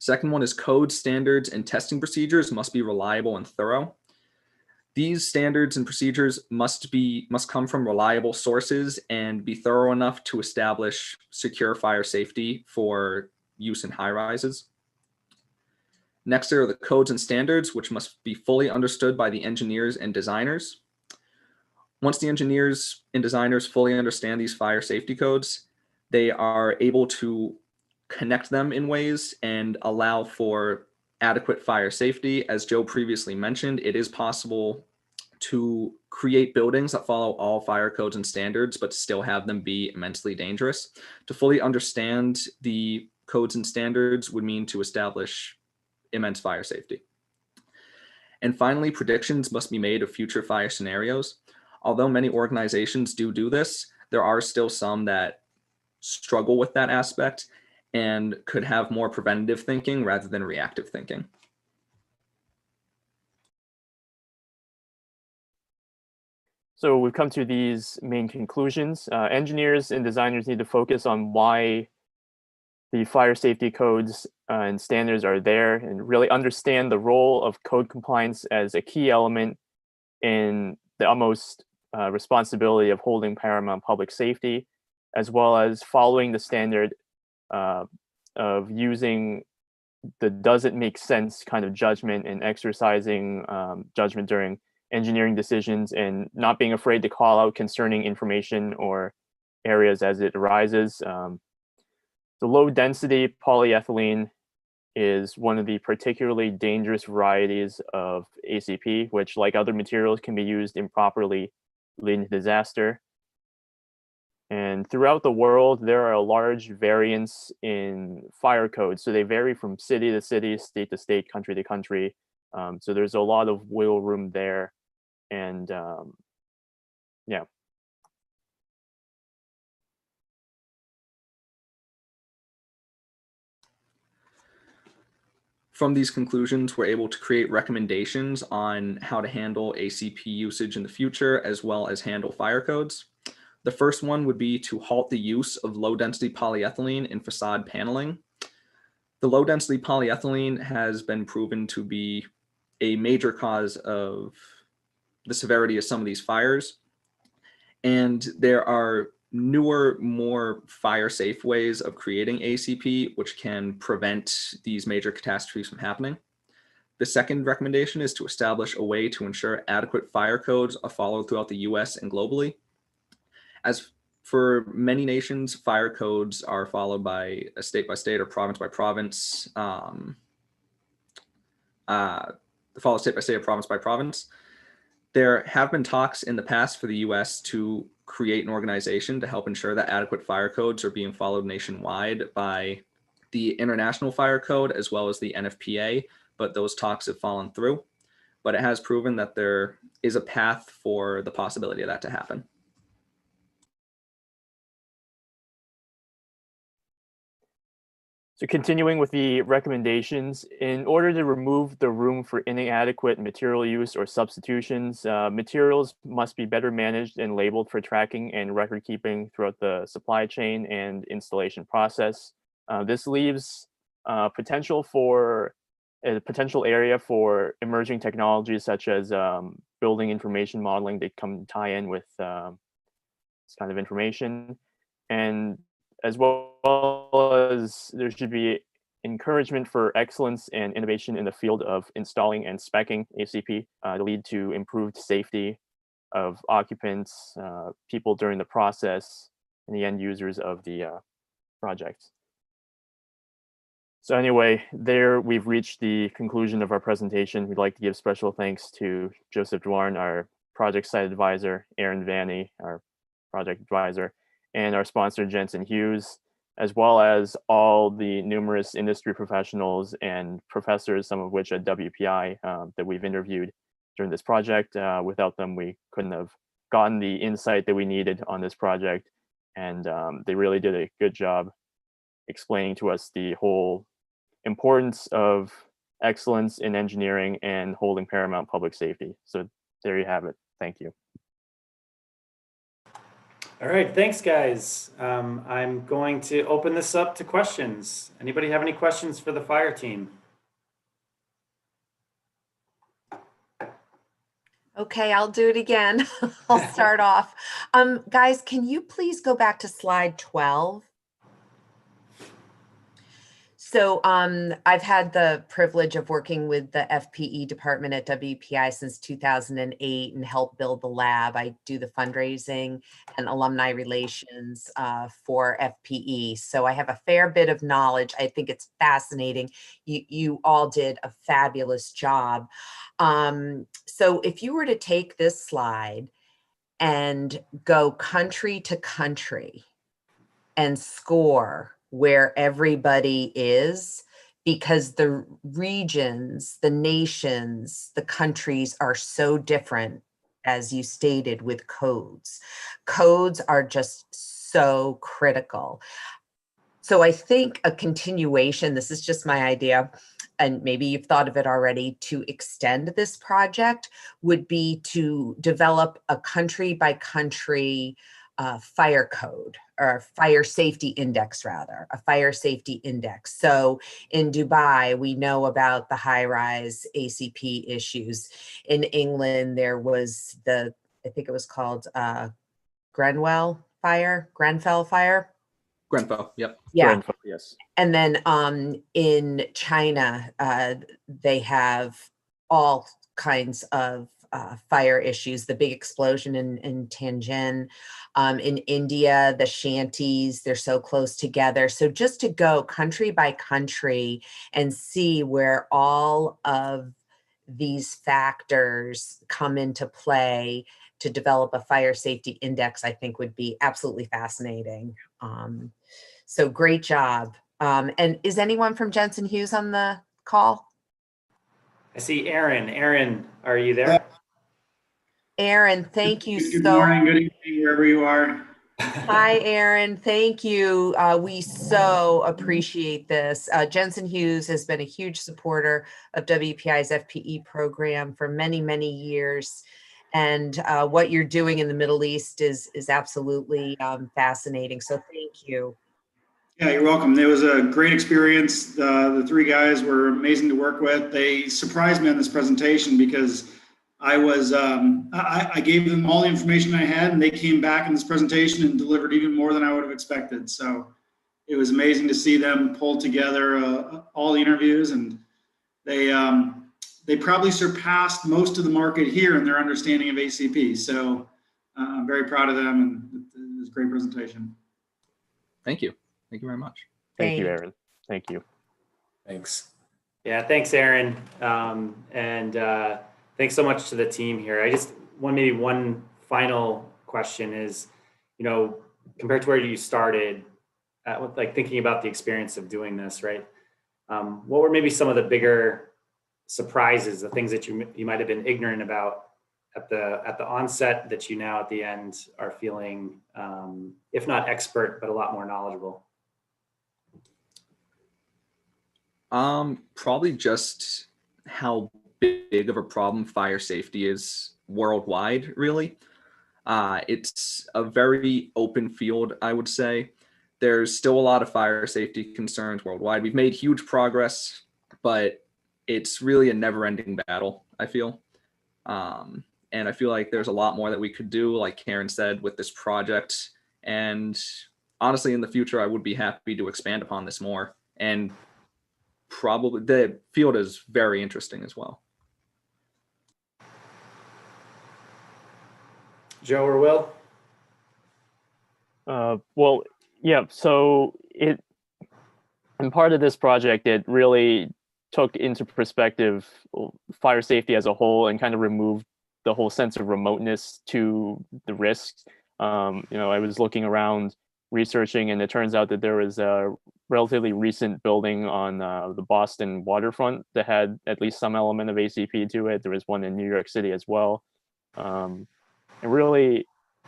Second one is code, standards, and testing procedures must be reliable and thorough. These standards and procedures must come from reliable sources and be thorough enough to establish secure fire safety for use in high rises. Next are the codes and standards, which must be fully understood by the engineers and designers. Once the engineers and designers fully understand these fire safety codes, they are able to connect them in ways and allow for adequate fire safety. As Joe previously mentioned, it is possible to create buildings that follow all fire codes and standards, but still have them be immensely dangerous. To fully understand the codes and standards would mean to establish immense fire safety. And finally, predictions must be made of future fire scenarios. Although many organizations do this, there are still some that struggle with that aspect and could have more preventative thinking rather than reactive thinking. So we've come to these main conclusions. Engineers and designers need to focus on why the fire safety codes and standards are there and really understand the role of code compliance as a key element in the utmost responsibility of holding paramount public safety, as well as following the standard of using the does it make sense kind of judgment and exercising judgment during engineering decisions and not being afraid to call out concerning information or areas as it arises. The low density polyethylene is one of the particularly dangerous varieties of ACP, which like other materials can be used improperly, leading to disaster. And throughout the world, there are large variants in fire codes. So they vary from city to city, state to state, country to country. So there's a lot of wiggle room there. And yeah. From these conclusions, we're able to create recommendations on how to handle ACP usage in the future, as well as handle fire codes. The first one would be to halt the use of low-density polyethylene in facade paneling. The low-density polyethylene has been proven to be a major cause of the severity of some of these fires. And there are newer, more fire-safe ways of creating ACP, which can prevent these major catastrophes from happening. The second recommendation is to establish a way to ensure adequate fire codes are followed throughout the US and globally. As for many nations, fire codes are followed by a state by state or province by province. Follow state by state or province by province. There have been talks in the past for the US to create an organization to help ensure that adequate fire codes are being followed nationwide by the International Fire Code as well as the NFPA, but those talks have fallen through. But it has proven that there is a path for the possibility of that to happen. So continuing with the recommendations, in order to remove the room for inadequate material use or substitutions, materials must be better managed and labeled for tracking and record keeping throughout the supply chain and installation process. This leaves potential area for emerging technologies such as building information modeling that come tie in with this kind of information. And as well as there should be encouragement for excellence and innovation in the field of installing and speccing ACP to lead to improved safety of occupants, people during the process, and the end users of the project. So anyway, there we've reached the conclusion of our presentation. We'd like to give special thanks to Joseph Dwarn, our project site advisor, Aaron Vanny, our project advisor, and our sponsor, Jensen Hughes, as well as all the numerous industry professionals and professors, some of which at WPI that we've interviewed during this project. Without them, we couldn't have gotten the insight that we needed on this project. And they really did a good job explaining to us the whole importance of excellence in engineering and holding paramount public safety. So there you have it. Thank you. All right, thanks guys. I'm going to open this up to questions. Anybody have any questions for the fire team? Okay, I'll do it again. I'll start off. Guys, can you please go back to slide 12? So I've had the privilege of working with the FPE department at WPI since 2008 and help build the lab. I do the fundraising and alumni relations for FPE. So I have a fair bit of knowledge. I think it's fascinating. You all did a fabulous job. So if you were to take this slide and go country to country and score where everybody is, because the regions, the nations, the countries are so different, as you stated, with codes. Codes are just so critical. So I think a continuation, this is just my idea, and maybe you've thought of it already, to extend this project would be to develop a country by country fire code, or fire safety index rather, a fire safety index. So in Dubai, we know about the high-rise ACP issues. In England, there was I think it was called Grenfell fire. Grenfell, yep. Yeah. Grenfell, yes. And then in China, they have all kinds of fire issues, the big explosion in Tianjin. In India, the shanties, they're so close together. So just to go country by country and see where all of these factors come into play to develop a fire safety index, I think would be absolutely fascinating. So great job. And is anyone from Jensen Hughes on the call? I see Aaron. Aaron, are you there? Aaron, thank you Good morning, good evening, wherever you are. Hi, Aaron. Thank you. We so appreciate this. Jensen Hughes has been a huge supporter of WPI's FPE program for many, many years. And what you're doing in the Middle East is absolutely fascinating. So thank you. Yeah, you're welcome. It was a great experience. The three guys were amazing to work with. They surprised me on this presentation because I was I gave them all the information I had, and they came back in this presentation and delivered even more than I would have expected. So it was amazing to see them pull together all the interviews, and they probably surpassed most of the market here in their understanding of ACP. So I'm very proud of them, and it was a great presentation. Thank you. Thank you very much. Thank you, Aaron. Thank you. Thanks. Yeah, thanks, Aaron. Thanks so much to the team here. I just maybe one final question is, compared to where you started, like thinking about the experience of doing this, right? What were maybe some of the bigger surprises, the things that you might have been ignorant about at the onset that you now at the end are feeling, if not expert, but a lot more knowledgeable? Probably just how big of a problem fire safety is worldwide, really. It's a very open field, I would say. There's still a lot of fire safety concerns worldwide. We've made huge progress, but it's really a never-ending battle, I feel. And I feel like there's a lot more that we could do, like Karen said, with this project. And honestly, in the future, I would be happy to expand upon this more. And probably the field is very interesting as well. Joe or Will? Well, yeah, so and part of this project, it really took into perspective fire safety as a whole and kind of removed the whole sense of remoteness to the risks. I was looking around researching, and it turns out that there was a relatively recent building on the Boston waterfront that had at least some element of ACP to it. There was one in New York City as well. And really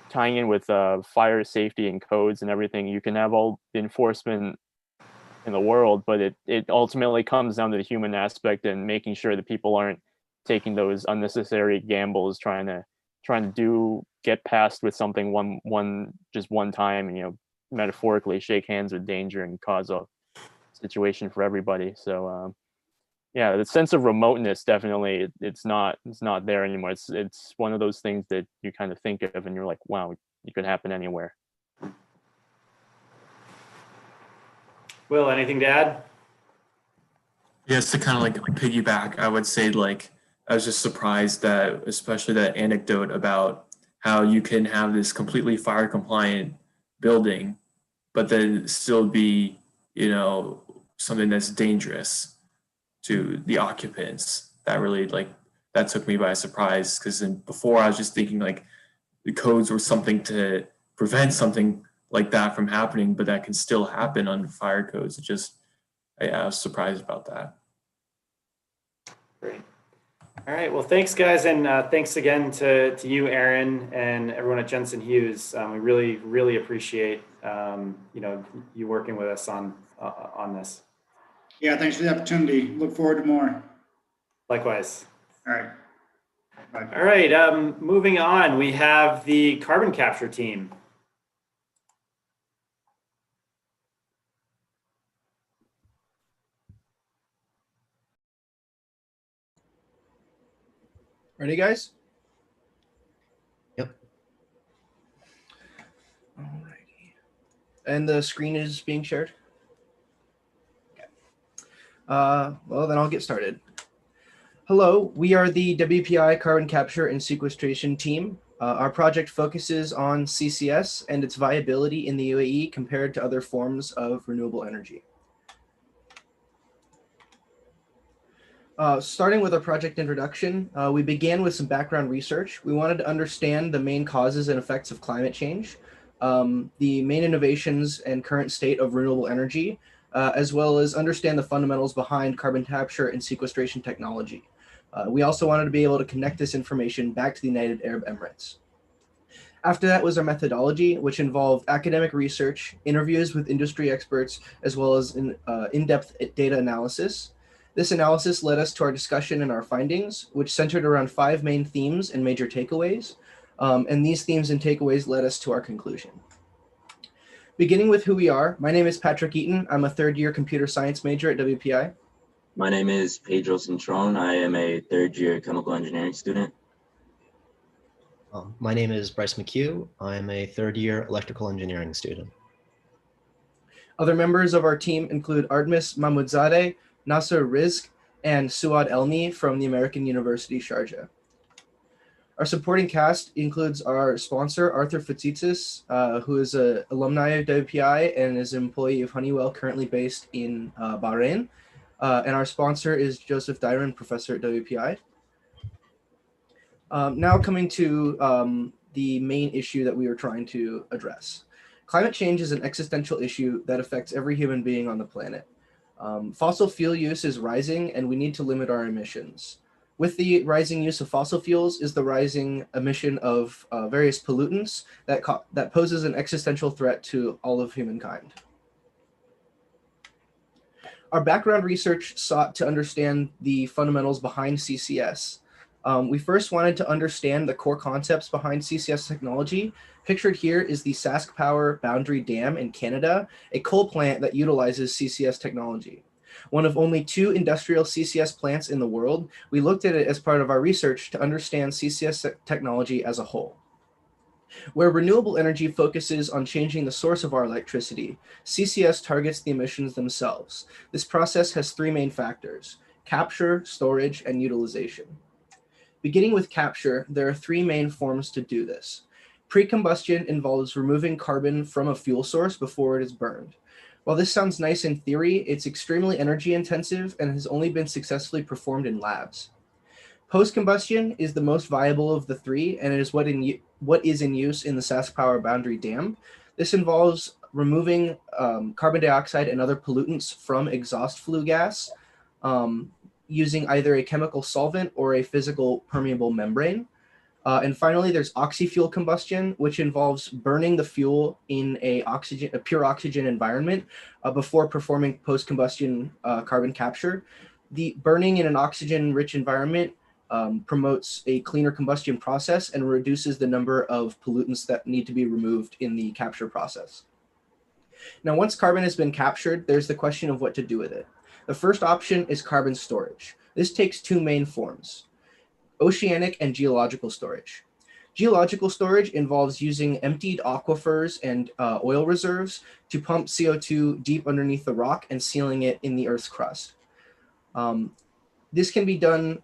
tying in with fire safety and codes and everything, you can have all the enforcement in the world, but it ultimately comes down to the human aspect and making sure that people aren't taking those unnecessary gambles trying to get past with something one time and metaphorically shake hands with danger and cause a situation for everybody. So yeah, the sense of remoteness, definitely it's not there anymore. It's one of those things that you kind of think of and you're like, wow, it could happen anywhere. Will, anything to add? Yes, to kind of like piggyback, I would say I was just surprised that, especially that anecdote about how you can have this completely fire compliant building, but then still be, something that's dangerous to the occupants. That really that took me by surprise, because before I was just thinking the codes were something to prevent something like that from happening, but that can still happen under fire codes. I was surprised about that. Great. All right. Well, thanks, guys, and thanks again to you, Aaron, and everyone at Jensen Hughes. We really, really appreciate you working with us on this. Yeah, thanks for the opportunity. Look forward to more. Likewise. All right. Bye. All right. Moving on, we have the carbon capture team. Ready, guys? Yep. Alrighty. And the screen is being shared? Okay. Well, then I'll get started. Hello, we are the WPI Carbon Capture and Sequestration team. Our project focuses on CCS and its viability in the UAE compared to other forms of renewable energy. Starting with our project introduction, we began with some background research. We wanted to understand the main causes and effects of climate change, the main innovations and current state of renewable energy, as well as understand the fundamentals behind carbon capture and sequestration technology. We also wanted to be able to connect this information back to the United Arab Emirates. After that was our methodology, which involved academic research, interviews with industry experts, as well as in-depth data analysis. This analysis led us to our discussion and our findings, which centered around 5 main themes and major takeaways. And these themes and takeaways led us to our conclusion. Beginning with who we are, my name is Patrick Eaton. I'm a 3rd-year computer science major at WPI. My name is Pedro Cintrón. I am a 3rd-year chemical engineering student. My name is Bryce McHugh. I am a 3rd-year electrical engineering student. Other members of our team include Artemis Mahmoudzadeh, Nasser Rizk, and Suad Elmi from the American University Sharjah. Our supporting cast includes our sponsor, Arthur Fitsitsis, who is an alumni of WPI and is an employee of Honeywell currently based in Bahrain. And our sponsor is Joseph Dyron, professor at WPI. Now coming to the main issue that we are trying to address. Climate change is an existential issue that affects every human being on the planet. Fossil fuel use is rising and we need to limit our emissions. With the rising use of fossil fuels is the rising emission of various pollutants that poses an existential threat to all of humankind. Our background research sought to understand the fundamentals behind CCS. We first wanted to understand the core concepts behind CCS technology. Pictured here is the Sask Power Boundary Dam in Canada, a coal plant that utilizes CCS technology. One of only 2 industrial CCS plants in the world, we looked at it as part of our research to understand CCS technology as a whole. Where renewable energy focuses on changing the source of our electricity, CCS targets the emissions themselves. This process has three main factors: capture, storage, and utilization. Beginning with capture, there are three main forms to do this. Pre-combustion involves removing carbon from a fuel source before it is burned. While this sounds nice in theory, it's extremely energy intensive and has only been successfully performed in labs. Post-combustion is the most viable of the three, and it is what is in use in the Sask-Power Boundary Dam. This involves removing carbon dioxide and other pollutants from exhaust flue gas using either a chemical solvent or a physical permeable membrane. And finally, there's oxy-fuel combustion, which involves burning the fuel in a pure oxygen environment before performing post-combustion carbon capture. The burning in an oxygen-rich environment promotes a cleaner combustion process and reduces the number of pollutants that need to be removed in the capture process. Now, once carbon has been captured, there's the question of what to do with it. The first option is carbon storage. This takes two main forms: oceanic and geological storage. Geological storage involves using emptied aquifers and oil reserves to pump CO2 deep underneath the rock and sealing it in the Earth's crust. This can be done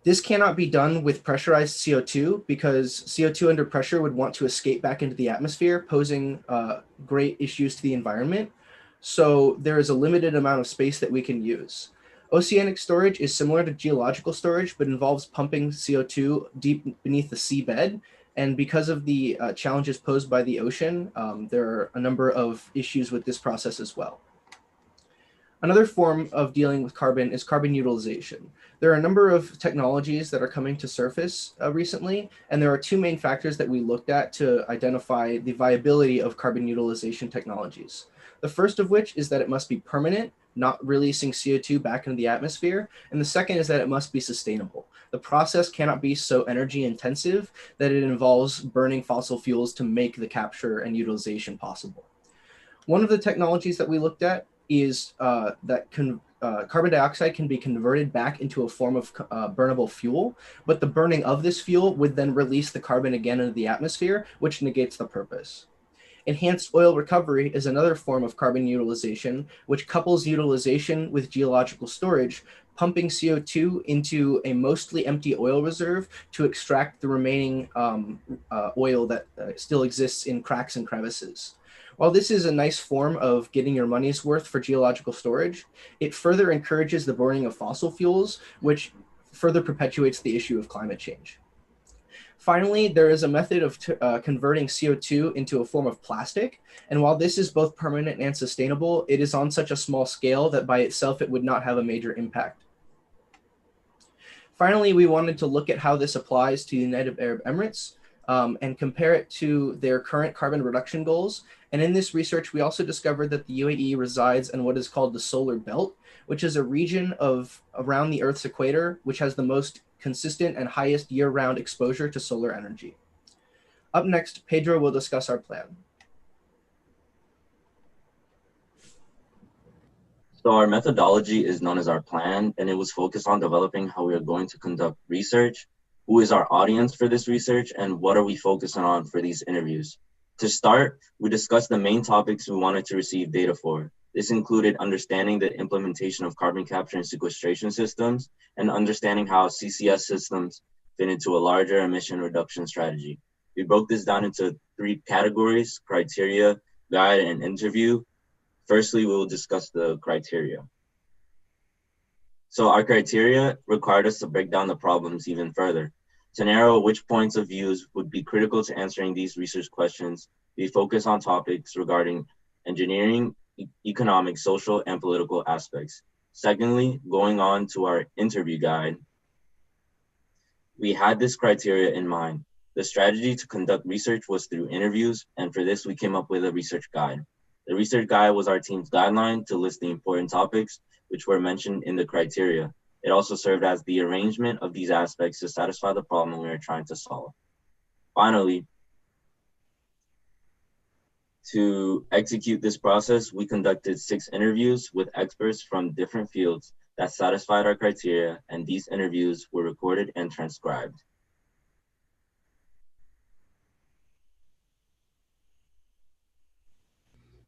this cannot be done with pressurized CO2 because CO2 under pressure would want to escape back into the atmosphere, posing great issues to the environment. So there is a limited amount of space that we can use. Oceanic storage is similar to geological storage, but involves pumping CO2 deep beneath the seabed. And because of the challenges posed by the ocean, there are a number of issues with this process as well. Another form of dealing with carbon is carbon utilization. There are a number of technologies that are coming to surface recently, and there are two main factors that we looked at to identify the viability of carbon utilization technologies. The first of which is that it must be permanent, not releasing CO2 back into the atmosphere, and the second is that it must be sustainable. The process cannot be so energy intensive that it involves burning fossil fuels to make the capture and utilization possible. One of the technologies that we looked at is that carbon dioxide can be converted back into a form of burnable fuel, but the burning of this fuel would then release the carbon again into the atmosphere, which negates the purpose. Enhanced oil recovery is another form of carbon utilization, which couples utilization with geological storage, pumping CO2 into a mostly empty oil reserve to extract the remaining oil that still exists in cracks and crevices. While this is a nice form of getting your money's worth for geological storage, it further encourages the burning of fossil fuels, which further perpetuates the issue of climate change. Finally, there is a method of converting CO2 into a form of plastic. And while this is both permanent and sustainable, it is on such a small scale that by itself it would not have a major impact. Finally, we wanted to look at how this applies to the United Arab Emirates and compare it to their current carbon reduction goals. And in this research, we also discovered that the UAE resides in what is called the solar belt, which is a region of around the Earth's equator, which has the most consistent and highest year-round exposure to solar energy. Up next, Pedro will discuss our plan. So our methodology is known as our plan, and it was focused on developing how we are going to conduct research, who is our audience for this research, and what are we focusing on for these interviews. To start, we discussed the main topics we wanted to receive data for. This included understanding the implementation of carbon capture and sequestration systems and understanding how CCS systems fit into a larger emission reduction strategy. We broke this down into three categories: criteria, guide, and interview. Firstly, we will discuss the criteria. So our criteria required us to break down the problems even further. To narrow which points of views would be critical to answering these research questions, we focus on topics regarding engineering, economic, social, and political aspects. Secondly, going on to our interview guide, we had this criteria in mind. The strategy to conduct research was through interviews, and for this, we came up with a research guide. The research guide was our team's guideline to list the important topics which were mentioned in the criteria. It also served as the arrangement of these aspects to satisfy the problem we were trying to solve. Finally, to execute this process, we conducted 6 interviews with experts from different fields that satisfied our criteria, and these interviews were recorded and transcribed.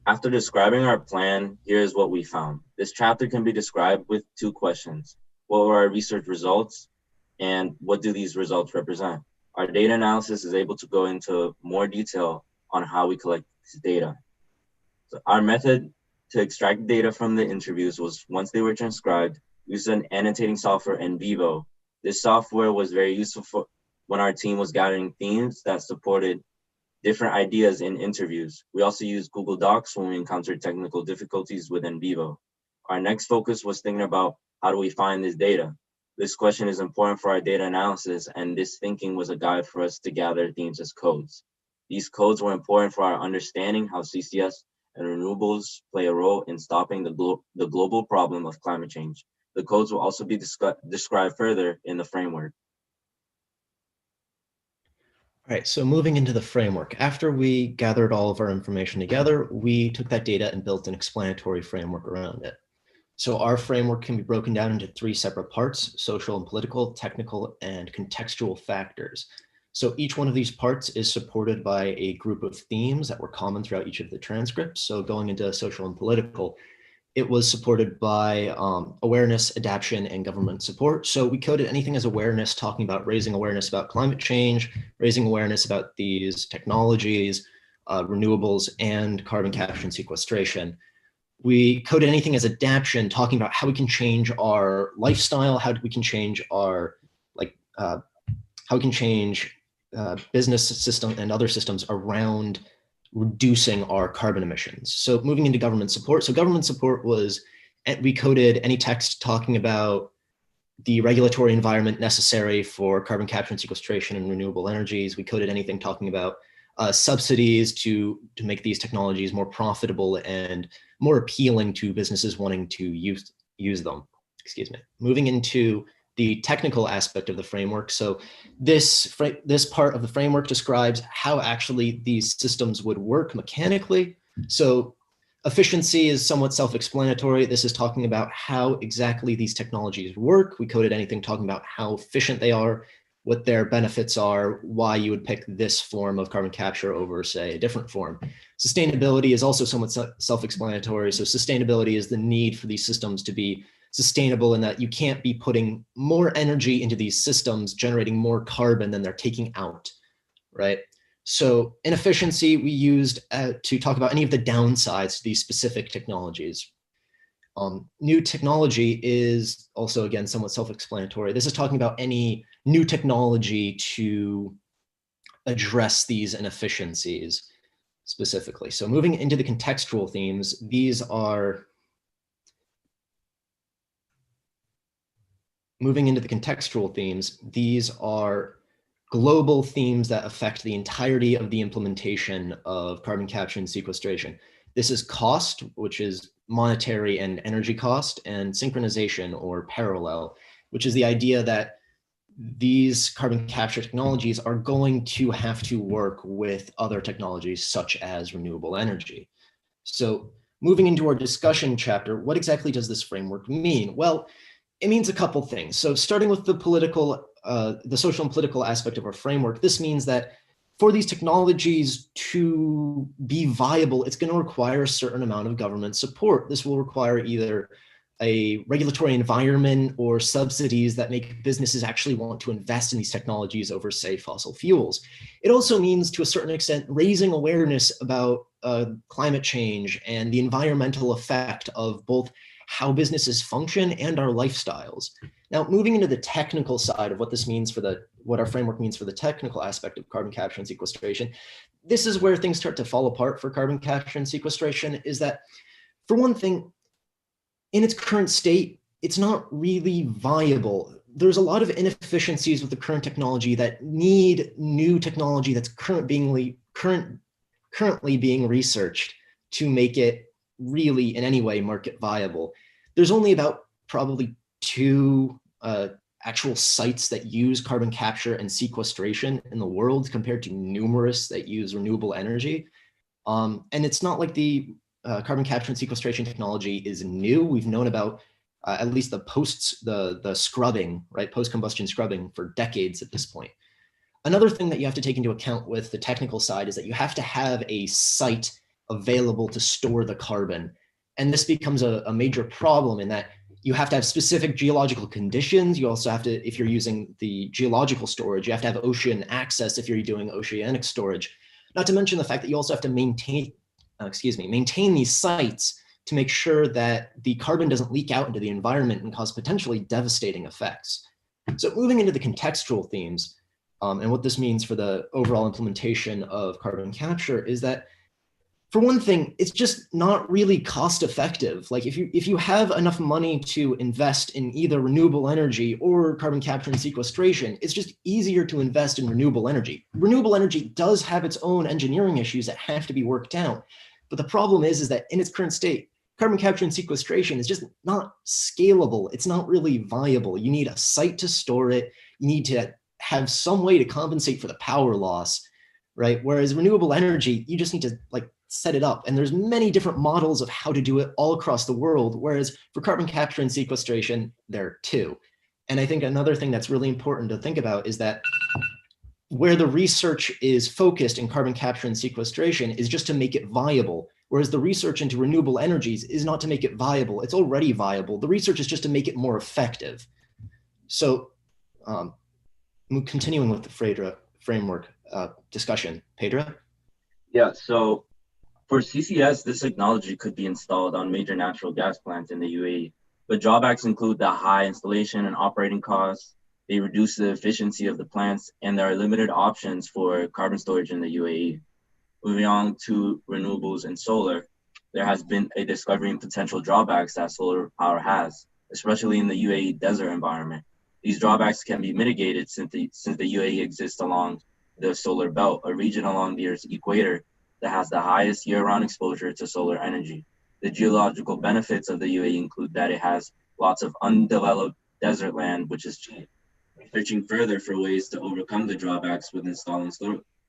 After describing our plan, here is what we found. This chapter can be described with 2 questions. What were our research results, and what do these results represent? Our data analysis is able to go into more detail on how we collect this data. So our method to extract data from the interviews was, once they were transcribed, we used an annotating software in Vivo. This software was very useful for when our team was gathering themes that supported different ideas in interviews. We also used Google Docs when we encountered technical difficulties within Vivo. Our next focus was thinking about, how do we find this data? This question is important for our data analysis, and this thinking was a guide for us to gather themes as codes. These codes were important for our understanding how CCS and renewables play a role in stopping the global problem of climate change. The codes will also be described further in the framework. All right, so moving into the framework, after we gathered all of our information together, we took that data and built an explanatory framework around it. So our framework can be broken down into 3 separate parts: social and political, technical, and contextual factors. So each one of these parts is supported by a group of themes that were common throughout each of the transcripts. So going into social and political, it was supported by awareness, adaptation, and government support. So we coded anything as awareness, talking about raising awareness about climate change, raising awareness about these technologies, renewables, and carbon capture and sequestration. We coded anything as adaptation, talking about how we can change our lifestyle, how we can change our, how we can change business system and other systems around reducing our carbon emissions. So moving into government support. So government support was, we coded any text talking about the regulatory environment necessary for carbon capture and sequestration and renewable energies. We coded anything talking about subsidies to make these technologies more profitable and more appealing to businesses wanting to use them. Excuse me. Moving into the technical aspect of the framework. So this part of the framework describes how actually these systems would work mechanically. So efficiency is somewhat self-explanatory. This is talking about how exactly these technologies work. We coded anything talking about how efficient they are, what their benefits are, why you would pick this form of carbon capture over, say, a different form. Sustainability is also somewhat self-explanatory. So sustainability is the need for these systems to be sustainable, in that you can't be putting more energy into these systems, generating more carbon than they're taking out, right? So inefficiency we used to talk about any of the downsides to these specific technologies. New technology is also, again, somewhat self-explanatory. This is talking about any new technology to address these inefficiencies specifically. So moving into the contextual themes, these are global themes that affect the entirety of the implementation of carbon capture and sequestration. This is cost, which is monetary and energy cost, and synchronization or parallel, which is the idea that these carbon capture technologies are going to have to work with other technologies such as renewable energy. So moving into our discussion chapter, what exactly does this framework mean? Well, it means a couple things. So starting with the social and political aspect of our framework, this means that for these technologies to be viable, it's going to require a certain amount of government support. This will require either a regulatory environment or subsidies that make businesses actually want to invest in these technologies over, say, fossil fuels. It also means, to a certain extent, raising awareness about climate change and the environmental effect of both how businesses function and our lifestyles. Now, moving into the technical side of what this means for what our framework means for the technical aspect of carbon capture and sequestration, this is where things start to fall apart for carbon capture and sequestration, is that, for one thing, in its current state, it's not really viable. There's a lot of inefficiencies with the current technology that need new technology that's currently being researched to make it really in any way market viable. There's only about probably 2 actual sites that use carbon capture and sequestration in the world, compared to numerous that use renewable energy. And it's not like the carbon capture and sequestration technology is new. We've known about at least the scrubbing, right? Post-combustion scrubbing for decades at this point. Another thing that you have to take into account with the technical side is that you have to have a site available to store the carbon. And this becomes a major problem in that you have to have specific geological conditions. You also have to, if you're using the geological storage, you have to have ocean access if you're doing oceanic storage. Not to mention the fact that you also have to maintain these sites to make sure that the carbon doesn't leak out into the environment and cause potentially devastating effects. So moving into the contextual themes, and what this means for the overall implementation of carbon capture is that, for one thing, it's just not really cost effective. Like if you have enough money to invest in either renewable energy or carbon capture and sequestration, it's just easier to invest in renewable energy. Renewable energy does have its own engineering issues that have to be worked out. But the problem is that in its current state, carbon capture and sequestration is just not scalable. It's not really viable. You need a site to store it. You need to have some way to compensate for the power loss, right? Whereas renewable energy, you just need to set it up. And there's many different models of how to do it all across the world. Whereas for carbon capture and sequestration, there are two. And I think another thing that's really important to think about is that where the research is focused in carbon capture and sequestration is just to make it viable. Whereas the research into renewable energies is not to make it viable. It's already viable. The research is just to make it more effective. So continuing with the Phaedra framework discussion, Pedro? Yeah, so for CCS, this technology could be installed on major natural gas plants in the UAE, but drawbacks include the high installation and operating costs. They reduce the efficiency of the plants, and there are limited options for carbon storage in the UAE. Moving on to renewables and solar, there has been a discovery in potential drawbacks that solar power has, especially in the UAE desert environment. These drawbacks can be mitigated since the UAE exists along the solar belt, a region along the Earth's equator that has the highest year-round exposure to solar energy. The geological benefits of the UAE include that it has lots of undeveloped desert land, which is cheap. Searching further for ways to overcome the drawbacks with installing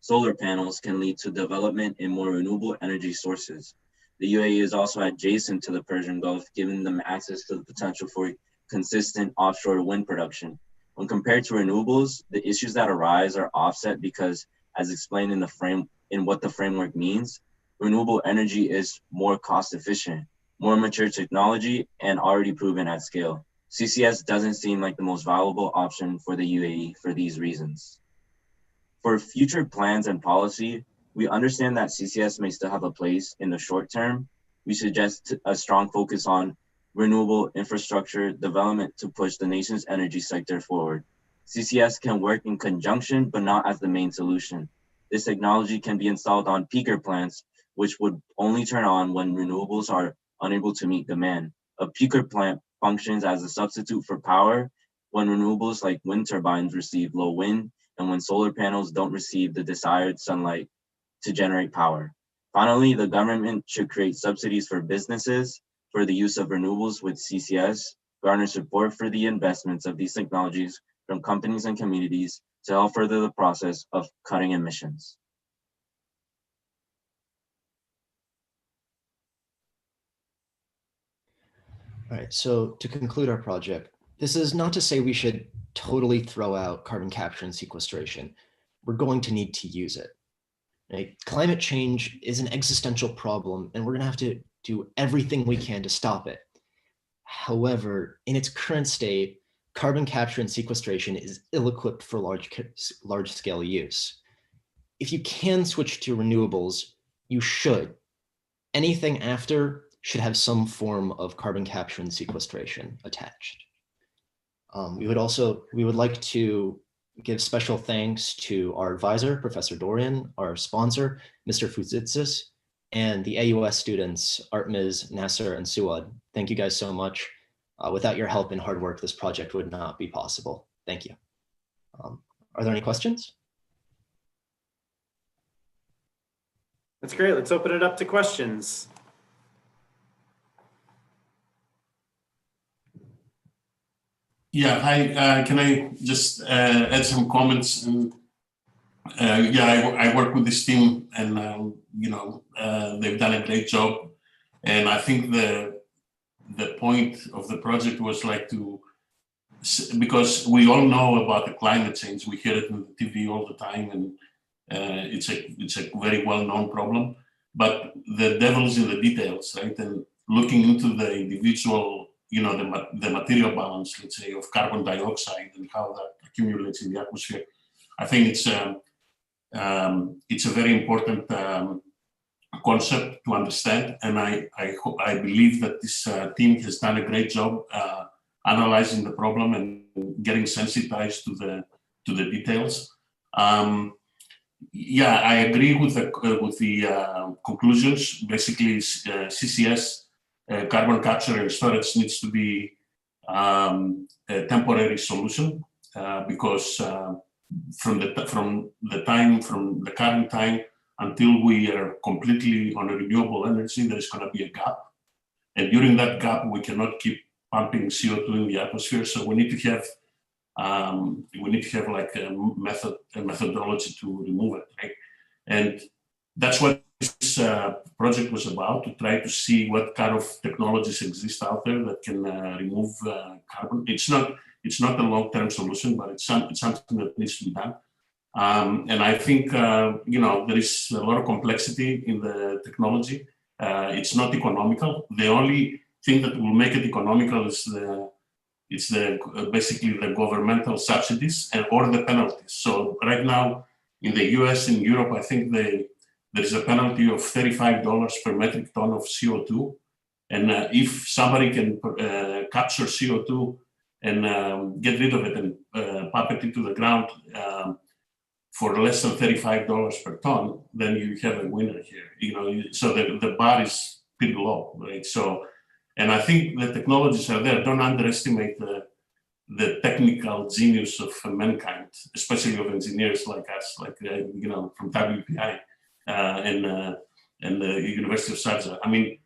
solar panels can lead to development in more renewable energy sources. The UAE is also adjacent to the Persian Gulf, giving them access to the potential for consistent offshore wind production. When compared to renewables, the issues that arise are offset because, as explained in what the framework means, renewable energy is more cost efficient, more mature technology, and already proven at scale. CCS doesn't seem like the most valuable option for the UAE for these reasons. For future plans and policy, we understand that CCS may still have a place in the short term. We suggest a strong focus on renewable infrastructure development to push the nation's energy sector forward. CCS can work in conjunction, but not as the main solution. This technology can be installed on peaker plants, which would only turn on when renewables are unable to meet demand. A peaker plant functions as a substitute for power when renewables like wind turbines receive low wind and when solar panels don't receive the desired sunlight to generate power. Finally, the government should create subsidies for businesses for the use of renewables with CCS, garner support for the investments of these technologies from companies and communities to help further the process of cutting emissions. All right, so to conclude our project, this is not to say we should totally throw out carbon capture and sequestration. We're going to need to use it. Right? Climate change is an existential problem, and we're going to have to do everything we can to stop it. However, in its current state, carbon capture and sequestration is ill-equipped for large-scale use. If you can switch to renewables, you should. Anything after should have some form of carbon capture and sequestration attached. We would like to give special thanks to our advisor, Professor Dorian, our sponsor, Mr. Fuzitsis, and the AUS students, Artmiz, Nasser, and Suad. Thank you guys so much. Without your help and hard work, this project would not be possible. Thank you. Are there any questions? That's great. Let's open it up to questions. Yeah, hi. Can I just add some comments? I work with this team, and they've done a great job. And I think the the point of the project was like because we all know about the climate change. We hear it on the TV all the time, and it's a very well-known problem. But the devil is in the details, right? And looking into the individual, the material balance, let's say, of carbon dioxide and how that accumulates in the atmosphere, I think it's a very important concept to understand. And I believe that this team has done a great job analyzing the problem and getting sensitized to the details. Yeah, I agree with the conclusions. Basically, CCS, carbon capture and storage, needs to be a temporary solution because from the current time until we are completely on a renewable energy, there is going to be a gap, and during that gap, we cannot keep pumping CO2 in the atmosphere. So we need to have like a methodology to remove it, right? And that's what this project was about, to try to see what kind of technologies exist out there that can remove carbon. It's not a long-term solution, but it's something that needs to be done. And I think there is a lot of complexity in the technology. It's not economical. The only thing that will make it economical is basically the governmental subsidies or the penalties. So right now in the US and Europe, I think there is a penalty of $35 per metric ton of CO2. And if somebody can capture CO2 and get rid of it and pump it into the ground for less than $35 per ton, then you have a winner here. So the bar is pretty low, right? So, and I think the technologies are there. Don't underestimate the technical genius of mankind, especially of engineers like us, like from WPI and the University of Sharjah. I mean,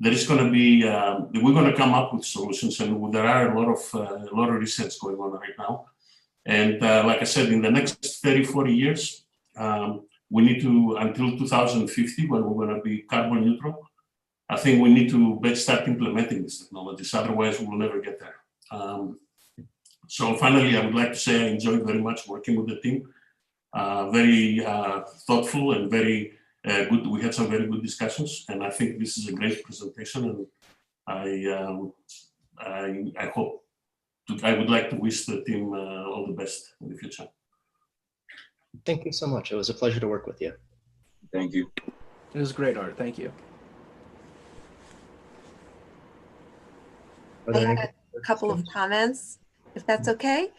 there is going to be we're going to come up with solutions, and there are a lot of research going on right now. And like I said, in the next 30, 40 years, we need to, until 2050, when we're going to be carbon neutral, I think we need to start implementing these technologies. Otherwise, we'll never get there. So finally, I would like to say I enjoyed very much working with the team. Very thoughtful and very good. We had some very good discussions, and I think this is a great presentation. And I hope I would like to wish the team all the best in the future. Thank you so much. It was a pleasure to work with you. Thank you. It was great, Art. Thank you. I had a couple of comments, if that's okay.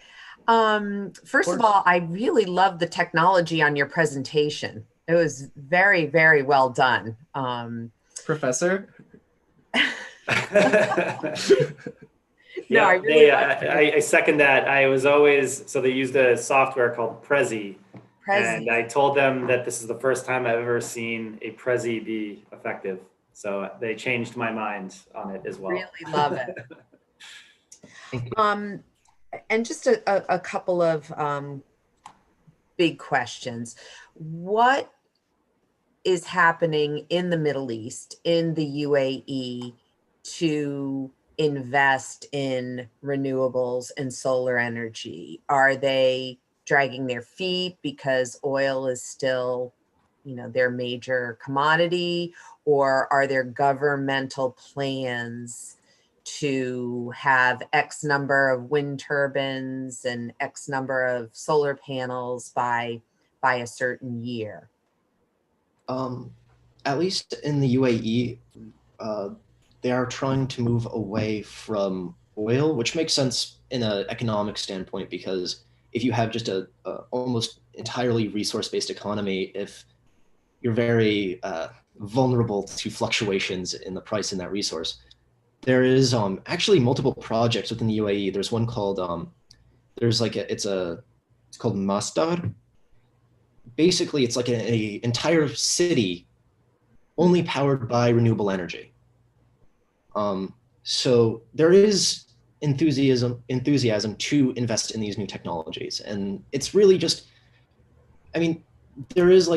First of all, I really love the technology on your presentation. It was very, very well done. Professor? Yeah, I really I second that. I was always, so they used a software called Prezi. And I told them that this is the first time I've ever seen a Prezi be effective. So they changed my mind on it as well. Really love it. And just a couple of big questions. What is happening in the Middle East, in the UAE, to invest in renewables and solar energy? Are they dragging their feet because oil is still, their major commodity, or are there governmental plans to have X number of wind turbines and X number of solar panels by a certain year? At least in the UAE, they are trying to move away from oil, which makes sense in an economic standpoint, because if you have just a almost entirely resource-based economy, if you're very vulnerable to fluctuations in the price in that resource. There is actually multiple projects within the UAE. There's one called it's called Masdar. Basically, it's like an entire city only powered by renewable energy. So there is enthusiasm to invest in these new technologies, and it's really just, there is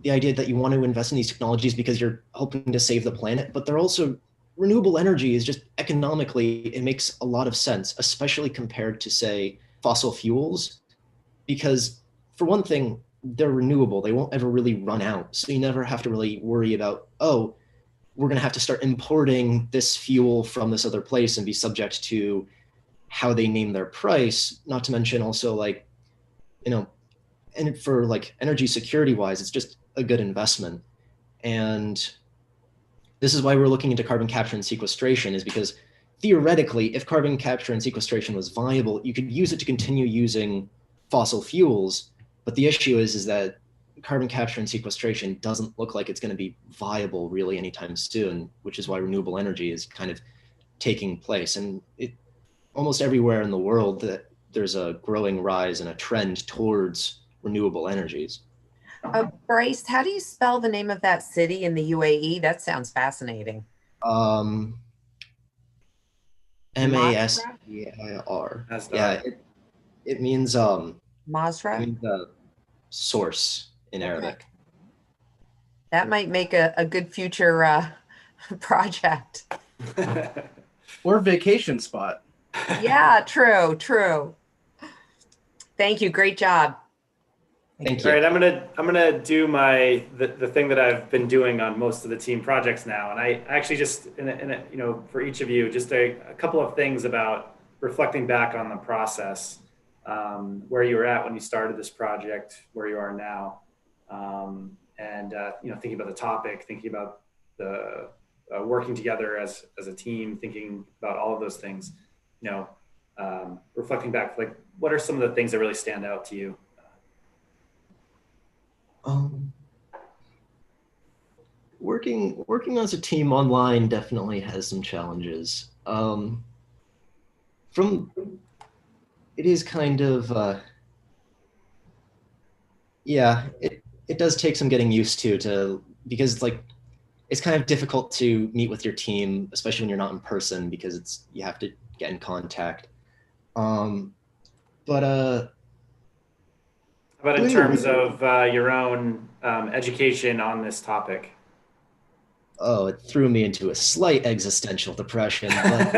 the idea that you want to invest in these technologies because you're hoping to save the planet, but they're also renewable energy is just economically, it makes a lot of sense, especially compared to, say, fossil fuels, because for one thing, they're renewable. They won't ever really run out. So you never have to really worry about, oh, we're going to have to start importing this fuel from this other place and be subject to how they name their price. Not to mention also, like, you know, and for like energy security wise, it's just a good investment. And this is why we're looking into carbon capture and sequestration, is because theoretically, if carbon capture and sequestration was viable, you could use it to continue using fossil fuels. But the issue is that carbon capture and sequestration doesn't look like it's going to be viable really anytime soon, which is why renewable energy is kind of taking place. And it almost everywhere in the world that there's a growing rise and a trend towards renewable energies. Bryce, how do you spell the name of that city in the UAE? That sounds fascinating. M-A-S-E-I-R. Yeah, it means Masra? It means source in Arabic. That might make a good future project. Or vacation spot. Yeah, true. Thank you. Great job. Thank you. All right, I'm gonna do the thing that I've been doing on most of the team projects now, and I actually just for each of you, just a couple of things about reflecting back on the process, where you were at when you started this project, where you are now, and thinking about the topic, thinking about the working together as a team, thinking about all of those things, reflecting back, like what are some of the things that really stand out to you? Working as a team online definitely has some challenges. It is kind of it does take some getting used to because it's kind of difficult to meet with your team, especially when you're not in person, because you have to get in contact. How about in terms of your own education on this topic? Oh, it threw me into a slight existential depression, but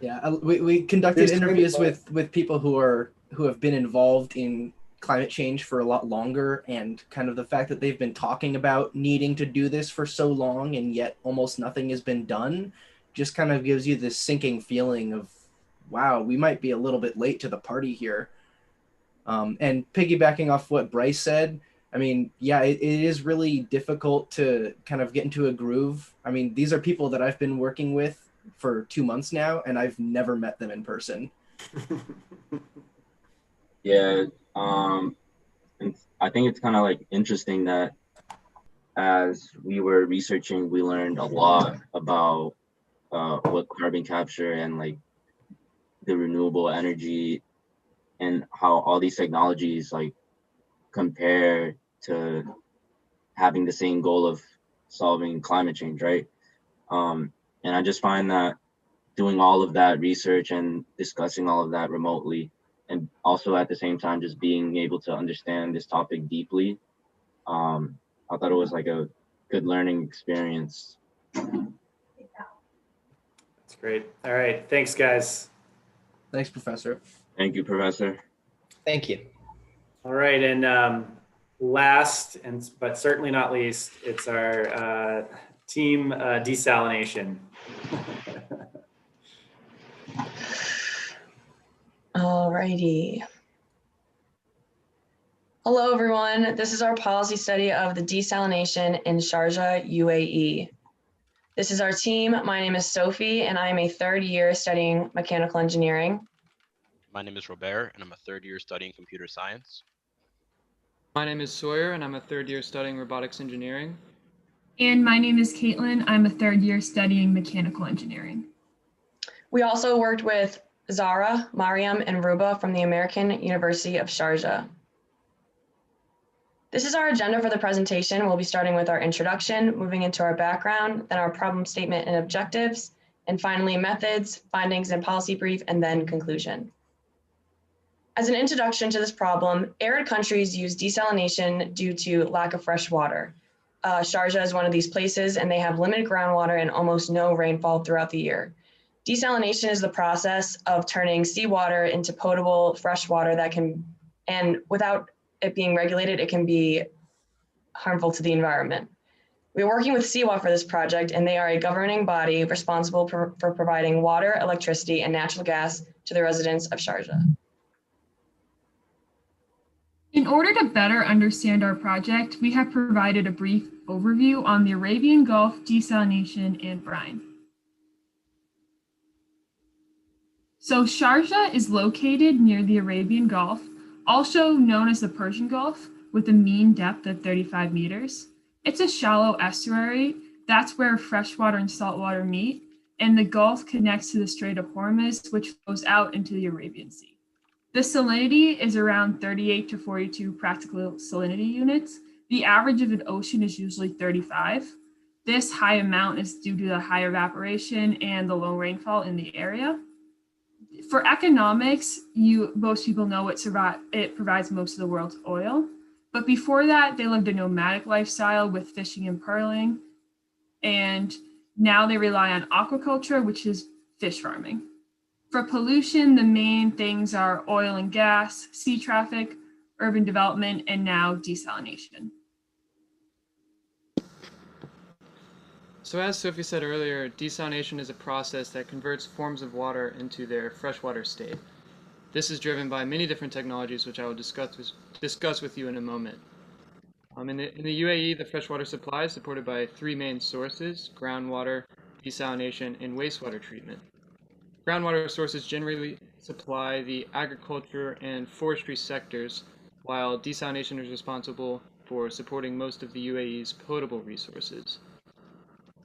Yeah, we conducted interviews with people who have been involved in climate change for a lot longer, and kind of the fact that they've been talking about needing to do this for so long and yet almost nothing has been done just kind of gives you this sinking feeling of, wow, we might be a little bit late to the party here. And piggybacking off what Bryce said, I mean, yeah, it is really difficult to kind of get into a groove. I mean, these are people that I've been working with for 2 months now, and I've never met them in person. Yeah, and I think it's kind of like interesting that as we were researching, we learned a lot about what carbon capture and like the renewable energy and how all these technologies like compare to having the same goal of solving climate change, right? And I just find that doing all of that research and discussing all of that remotely, and also at the same time just being able to understand this topic deeply, I thought it was like a good learning experience. That's great. All right, thanks guys. Thanks, Professor. Thank you, Professor. Thank you. All right, and last but certainly not least, it's our team desalination. All righty. Hello, everyone. This is our policy study of the desalination in Sharjah, UAE. This is our team. My name is Sophie, and I am a third year studying mechanical engineering. My name is Robert, and I'm a third year studying computer science. My name is Sawyer, and I'm a third year studying robotics engineering. And my name is Caitlin. I'm a third year studying mechanical engineering. We also worked with Zara, Mariam, and Ruba from the American University of Sharjah. This is our agenda for the presentation. We'll be starting with our introduction, moving into our background, then our problem statement and objectives, and finally methods, findings, and policy brief, and then conclusion. As an introduction to this problem, arid countries use desalination due to lack of fresh water. Sharjah is one of these places, and they have limited groundwater and almost no rainfall throughout the year. Desalination is the process of turning seawater into potable fresh water that can, and without it being regulated, it can be harmful to the environment. We're working with SEWA for this project, and they are a governing body responsible for providing water, electricity, and natural gas to the residents of Sharjah. In order to better understand our project, we have provided a brief overview on the Arabian Gulf, desalination, and brine. So Sharjah is located near the Arabian Gulf, also known as the Persian Gulf, with a mean depth of 35 meters. It's a shallow estuary. That's where freshwater and saltwater meet, and the Gulf connects to the Strait of Hormuz, which flows out into the Arabian Sea. The salinity is around 38 to 42 practical salinity units. The average of an ocean is usually 35. This high amount is due to the high evaporation and the low rainfall in the area. For economics, most people know it provides most of the world's oil. But before that, they lived a nomadic lifestyle with fishing and pearling. And now they rely on aquaculture, which is fish farming. For pollution, the main things are oil and gas, sea traffic, urban development, and now desalination. So as Sophie said earlier, desalination is a process that converts forms of water into their freshwater state. This is driven by many different technologies, which I will discuss with you in a moment. In the UAE, the freshwater supply is supported by three main sources: groundwater, desalination, and wastewater treatment. Groundwater sources generally supply the agriculture and forestry sectors, while desalination is responsible for supporting most of the UAE's potable resources.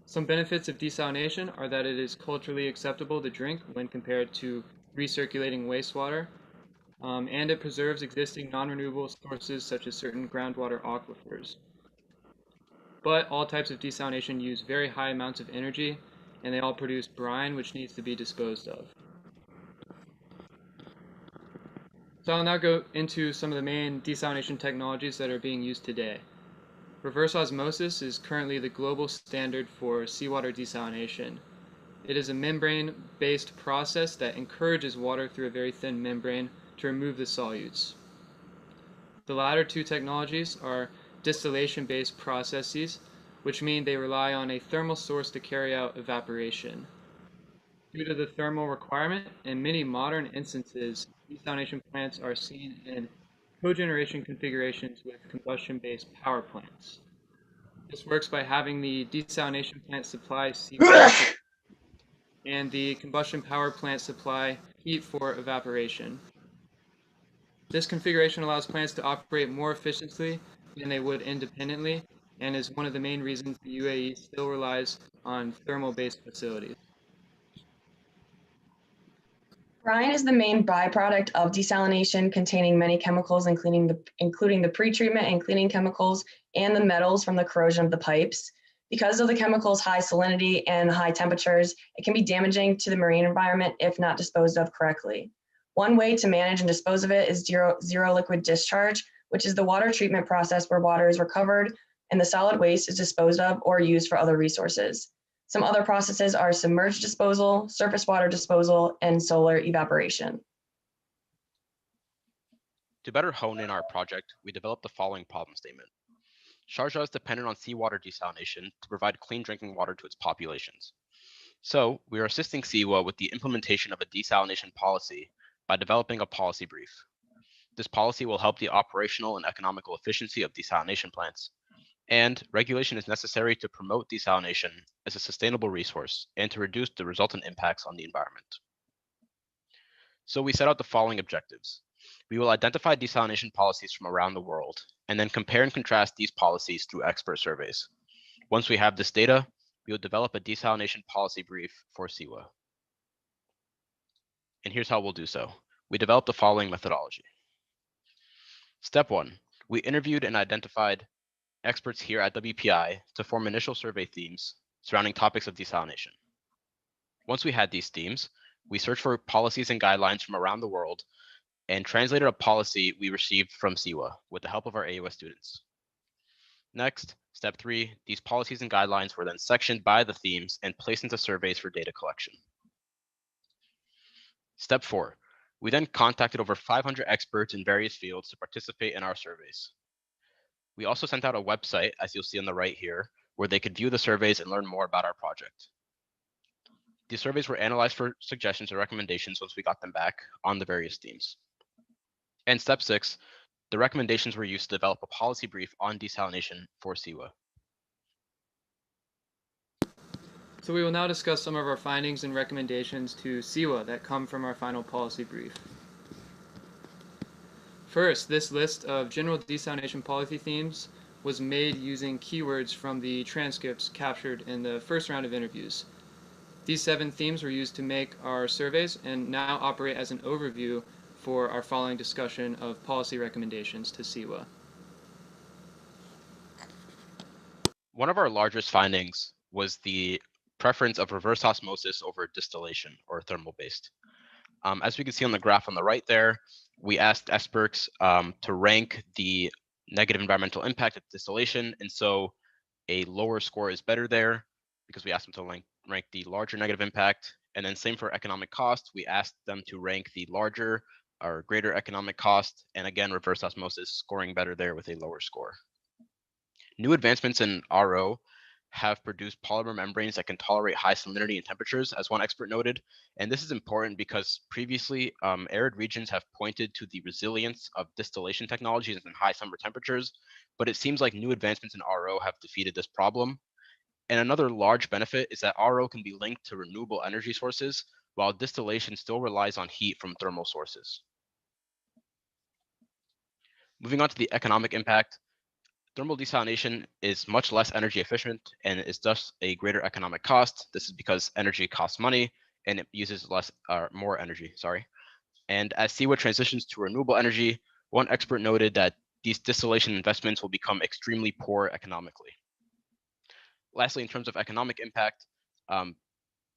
Some benefits of desalination are that it is culturally acceptable to drink when compared to recirculating wastewater, and it preserves existing non-renewable sources such as certain groundwater aquifers. But all types of desalination use very high amounts of energy, and they all produce brine, which needs to be disposed of. So I'll now go into some of the main desalination technologies that are being used today. Reverse osmosis is currently the global standard for seawater desalination. It is a membrane-based process that encourages water through a very thin membrane to remove the solutes. The latter two technologies are distillation-based processes, which mean they rely on a thermal source to carry out evaporation. Due to the thermal requirement, in many modern instances, desalination plants are seen in cogeneration configurations with combustion-based power plants. This works by having the desalination plant supply seawater and the combustion power plant supply heat for evaporation. This configuration allows plants to operate more efficiently than they would independently, and is one of the main reasons the UAE still relies on thermal-based facilities. Brine is the main byproduct of desalination, containing many chemicals, including the pretreatment and cleaning chemicals and the metals from the corrosion of the pipes. Because of the chemical's high salinity and high temperatures, it can be damaging to the marine environment if not disposed of correctly. One way to manage and dispose of it is zero liquid discharge, which is the water treatment process where water is recovered and the solid waste is disposed of or used for other resources. Some other processes are submerged disposal, surface water disposal, and solar evaporation. To better hone in our project, we developed the following problem statement. Sharjah is dependent on seawater desalination to provide clean drinking water to its populations. So we are assisting SEWA with the implementation of a desalination policy by developing a policy brief. This policy will help the operational and economical efficiency of desalination plants, and regulation is necessary to promote desalination as a sustainable resource and to reduce the resultant impacts on the environment. So we set out the following objectives. We will identify desalination policies from around the world and then compare and contrast these policies through expert surveys. Once we have this data, we will develop a desalination policy brief for SEWA. And here's how we'll do so. We developed the following methodology. Step 1, we interviewed and identified experts here at WPI to form initial survey themes surrounding topics of desalination. Once we had these themes, we searched for policies and guidelines from around the world and translated a policy we received from SEWA with the help of our AUS students. Next, step 3, these policies and guidelines were then sectioned by the themes and placed into surveys for data collection. Step 4, we then contacted over 500 experts in various fields to participate in our surveys. We also sent out a website, as you'll see on the right here, where they could view the surveys and learn more about our project. These surveys were analyzed for suggestions and recommendations once we got them back on the various themes. And step 6, the recommendations were used to develop a policy brief on desalination for SIWA. So we will now discuss some of our findings and recommendations to SIWA that come from our final policy brief. First, this list of general desalination policy themes was made using keywords from the transcripts captured in the first round of interviews. These 7 themes were used to make our surveys and now operate as an overview for our following discussion of policy recommendations to SIWA. One of our largest findings was the preference of reverse osmosis over distillation or thermal based. As we can see on the graph on the right there, we asked experts to rank the negative environmental impact of distillation, and so a lower score is better there because we asked them to rank the larger negative impact. And then same for economic cost, we asked them to rank the larger or greater economic cost, and again, reverse osmosis scoring better there with a lower score. New advancements in RO have produced polymer membranes that can tolerate high salinity and temperatures, as one expert noted. And this is important because previously arid regions have pointed to the resilience of distillation technologies in high summer temperatures, but it seems like new advancements in RO have defeated this problem. And another large benefit is that RO can be linked to renewable energy sources, while distillation still relies on heat from thermal sources. Moving on to the economic impact, thermal desalination is much less energy efficient and is thus a greater economic cost. This is because energy costs money and it uses more energy, And as SIWA transitions to renewable energy, one expert noted that these distillation investments will become extremely poor economically. Lastly, in terms of economic impact,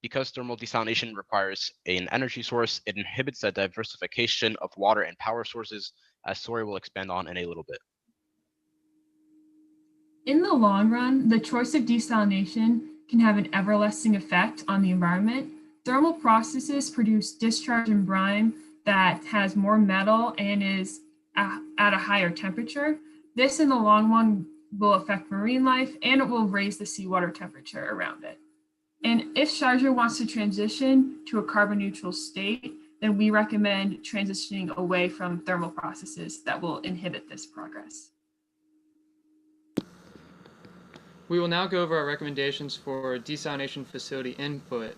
because thermal desalination requires an energy source, it inhibits the diversification of water and power sources, as Sori will expand on in a little bit. In the long run, the choice of desalination can have an everlasting effect on the environment. Thermal processes produce discharge in brine that has more metal and is at a higher temperature. This in the long run will affect marine life and it will raise the seawater temperature around it. And if Sharjah wants to transition to a carbon neutral state, then we recommend transitioning away from thermal processes that will inhibit this progress. We will now go over our recommendations for desalination facility input,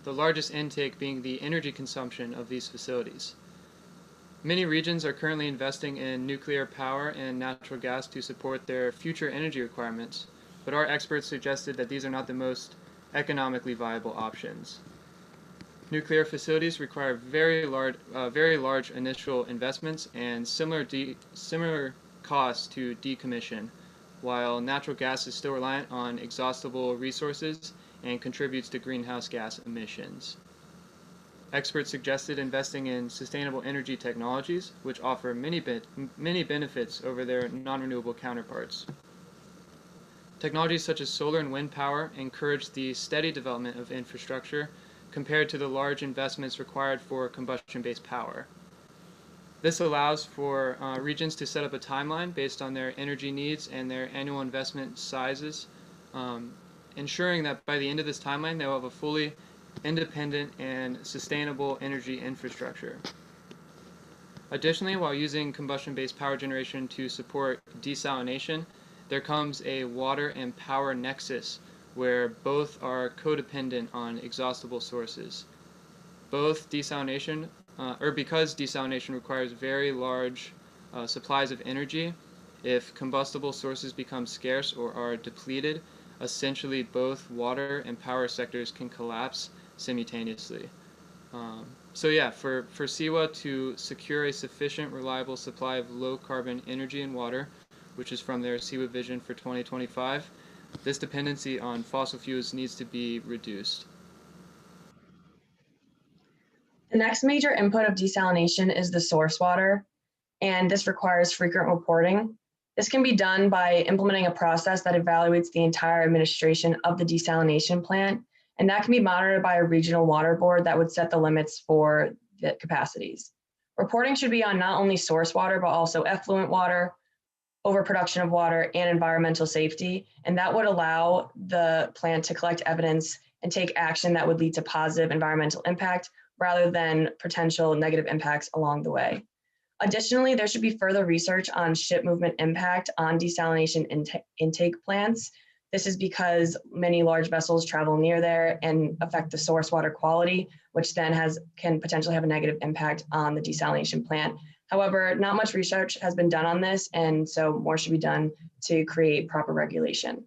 the largest intake being the energy consumption of these facilities. Many regions are currently investing in nuclear power and natural gas to support their future energy requirements, but our experts suggested that these are not the most economically viable options. Nuclear facilities require very large initial investments and similar costs to decommission, while natural gas is still reliant on exhaustible resources and contributes to greenhouse gas emissions. Experts suggested investing in sustainable energy technologies, which offer many benefits over their non-renewable counterparts. Technologies such as solar and wind power encourage the steady development of infrastructure compared to the large investments required for combustion-based power. This allows for regions to set up a timeline based on their energy needs and their annual investment sizes, ensuring that by the end of this timeline, they'll have a fully independent and sustainable energy infrastructure. Additionally, while using combustion-based power generation to support desalination, there comes a water and power nexus where both are codependent on exhaustible sources. Because desalination requires very large supplies of energy, if combustible sources become scarce or are depleted, essentially both water and power sectors can collapse simultaneously. For SIWA to secure a sufficient, reliable supply of low-carbon energy and water, which is from their SIWA vision for 2025, this dependency on fossil fuels needs to be reduced. The next major input of desalination is the source water, and this requires frequent reporting. This can be done by implementing a process that evaluates the entire administration of the desalination plant, and that can be monitored by a regional water board that would set the limits for the capacities. Reporting should be on not only source water, but also effluent water, overproduction of water, and environmental safety, and that would allow the plant to collect evidence and take action that would lead to positive environmental impact rather than potential negative impacts along the way. Additionally, there should be further research on ship movement impact on desalination intake plants. This is because many large vessels travel near there and affect the source water quality, which then can potentially have a negative impact on the desalination plant. However, not much research has been done on this, and so more should be done to create proper regulation.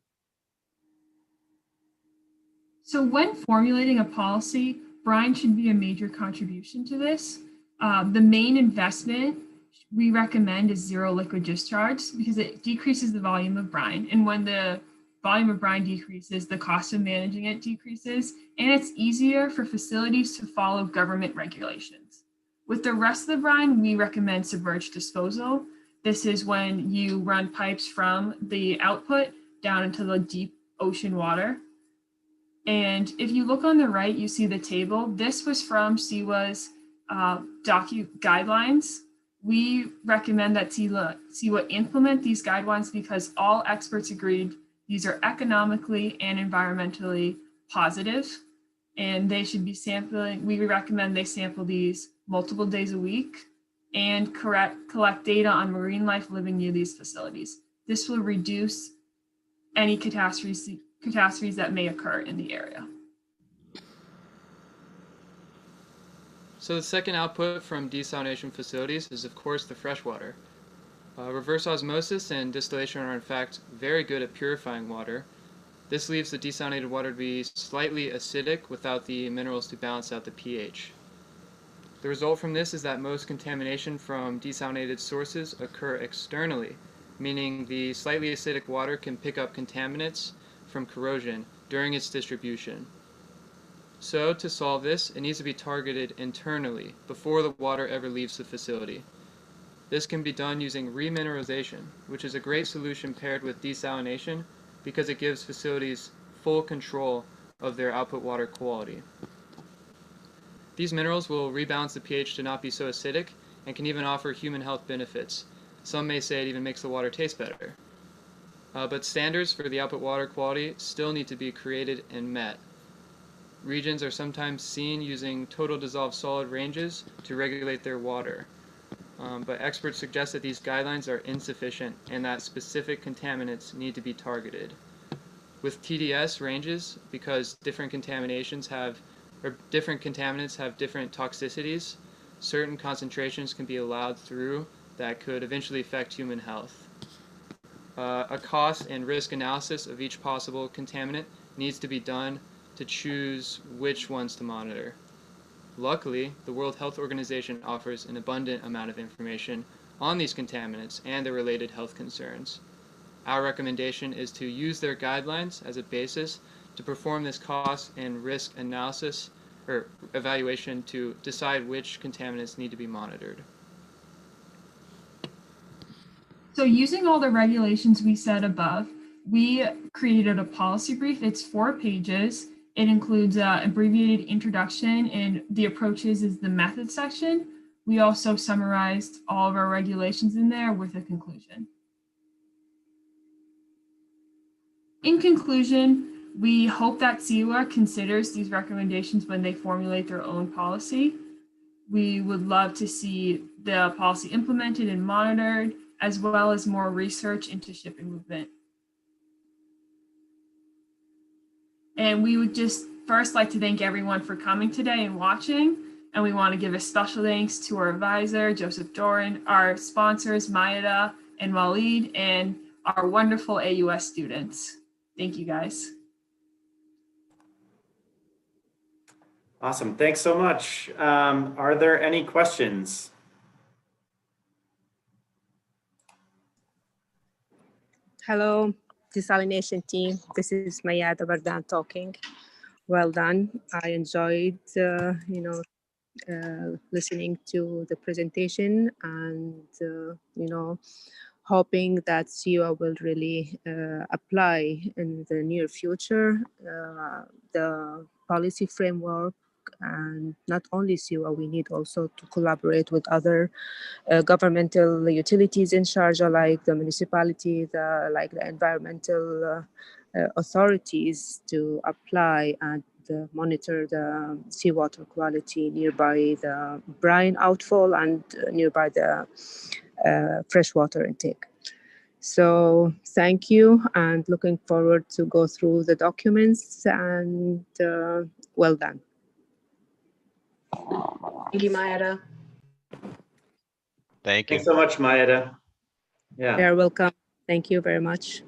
So when formulating a policy, brine should be a major contribution to this. The main investment we recommend is zero liquid discharge because it decreases the volume of brine. And when the volume of brine decreases, the cost of managing it decreases, and it's easier for facilities to follow government regulations. With the rest of the brine, we recommend submerged disposal. This is when you run pipes from the output down into the deep ocean water. And if you look on the right, you see the table. This was from CEWA's guidelines. We recommend that CEWA implement these guidelines because all experts agreed these are economically and environmentally positive, and they should be sampling. We recommend they sample these multiple days a week and collect data on marine life living near these facilities. This will reduce any catastrophes that may occur in the area. So the second output from desalination facilities is, of course, the freshwater. Reverse osmosis and distillation are in fact very good at purifying water. This leaves the desalinated water to be slightly acidic without the minerals to balance out the pH. The result from this is that most contamination from desalinated sources occur externally, meaning the slightly acidic water can pick up contaminants from corrosion during its distribution. So to solve this, it needs to be targeted internally before the water ever leaves the facility. This can be done using remineralization, which is a great solution paired with desalination because it gives facilities full control of their output water quality. These minerals will rebalance the pH to not be so acidic and can even offer human health benefits. Some may say it even makes the water taste better. But standards for the output water quality still need to be created and met. Regions are sometimes seen using total dissolved solid ranges to regulate their water. But experts suggest that these guidelines are insufficient and that specific contaminants need to be targeted. With TDS ranges, because different contaminants have different toxicities, certain concentrations can be allowed through that could eventually affect human health. A cost and risk analysis of each possible contaminant needs to be done to choose which ones to monitor. Luckily, the World Health Organization offers an abundant amount of information on these contaminants and their related health concerns. Our recommendation is to use their guidelines as a basis to perform this cost and risk analysis or evaluation to decide which contaminants need to be monitored. So using all the regulations we said above, we created a policy brief. It's 4 pages. It includes an abbreviated introduction, and the approaches is the method section. We also summarized all of our regulations in there with a conclusion. In conclusion, we hope that CEWA considers these recommendations when they formulate their own policy. We would love to see the policy implemented and monitored, as well as more research into shipping movement. And we would just first like to thank everyone for coming today and watching. And we want to give a special thanks to our advisor, Joseph Doran, our sponsors, Mayada and Walid, and our wonderful AUS students. Thank you, guys. Awesome. Thanks so much. Are there any questions? Hello, desalination team. This is Mayada Bardan talking. Well done. I enjoyed, listening to the presentation, and hoping that SIWA will really apply in the near future the policy framework. And not only SIWA, we need also to collaborate with other governmental utilities in Sharjah, like the municipality, like the environmental authorities, to apply and monitor the seawater quality nearby the brine outfall and nearby the freshwater intake. So thank you, and looking forward to go through the documents, and well done. Thank you, Mayada. Thank you. Thanks so much, Mayada. Yeah. You're welcome. Thank you very much.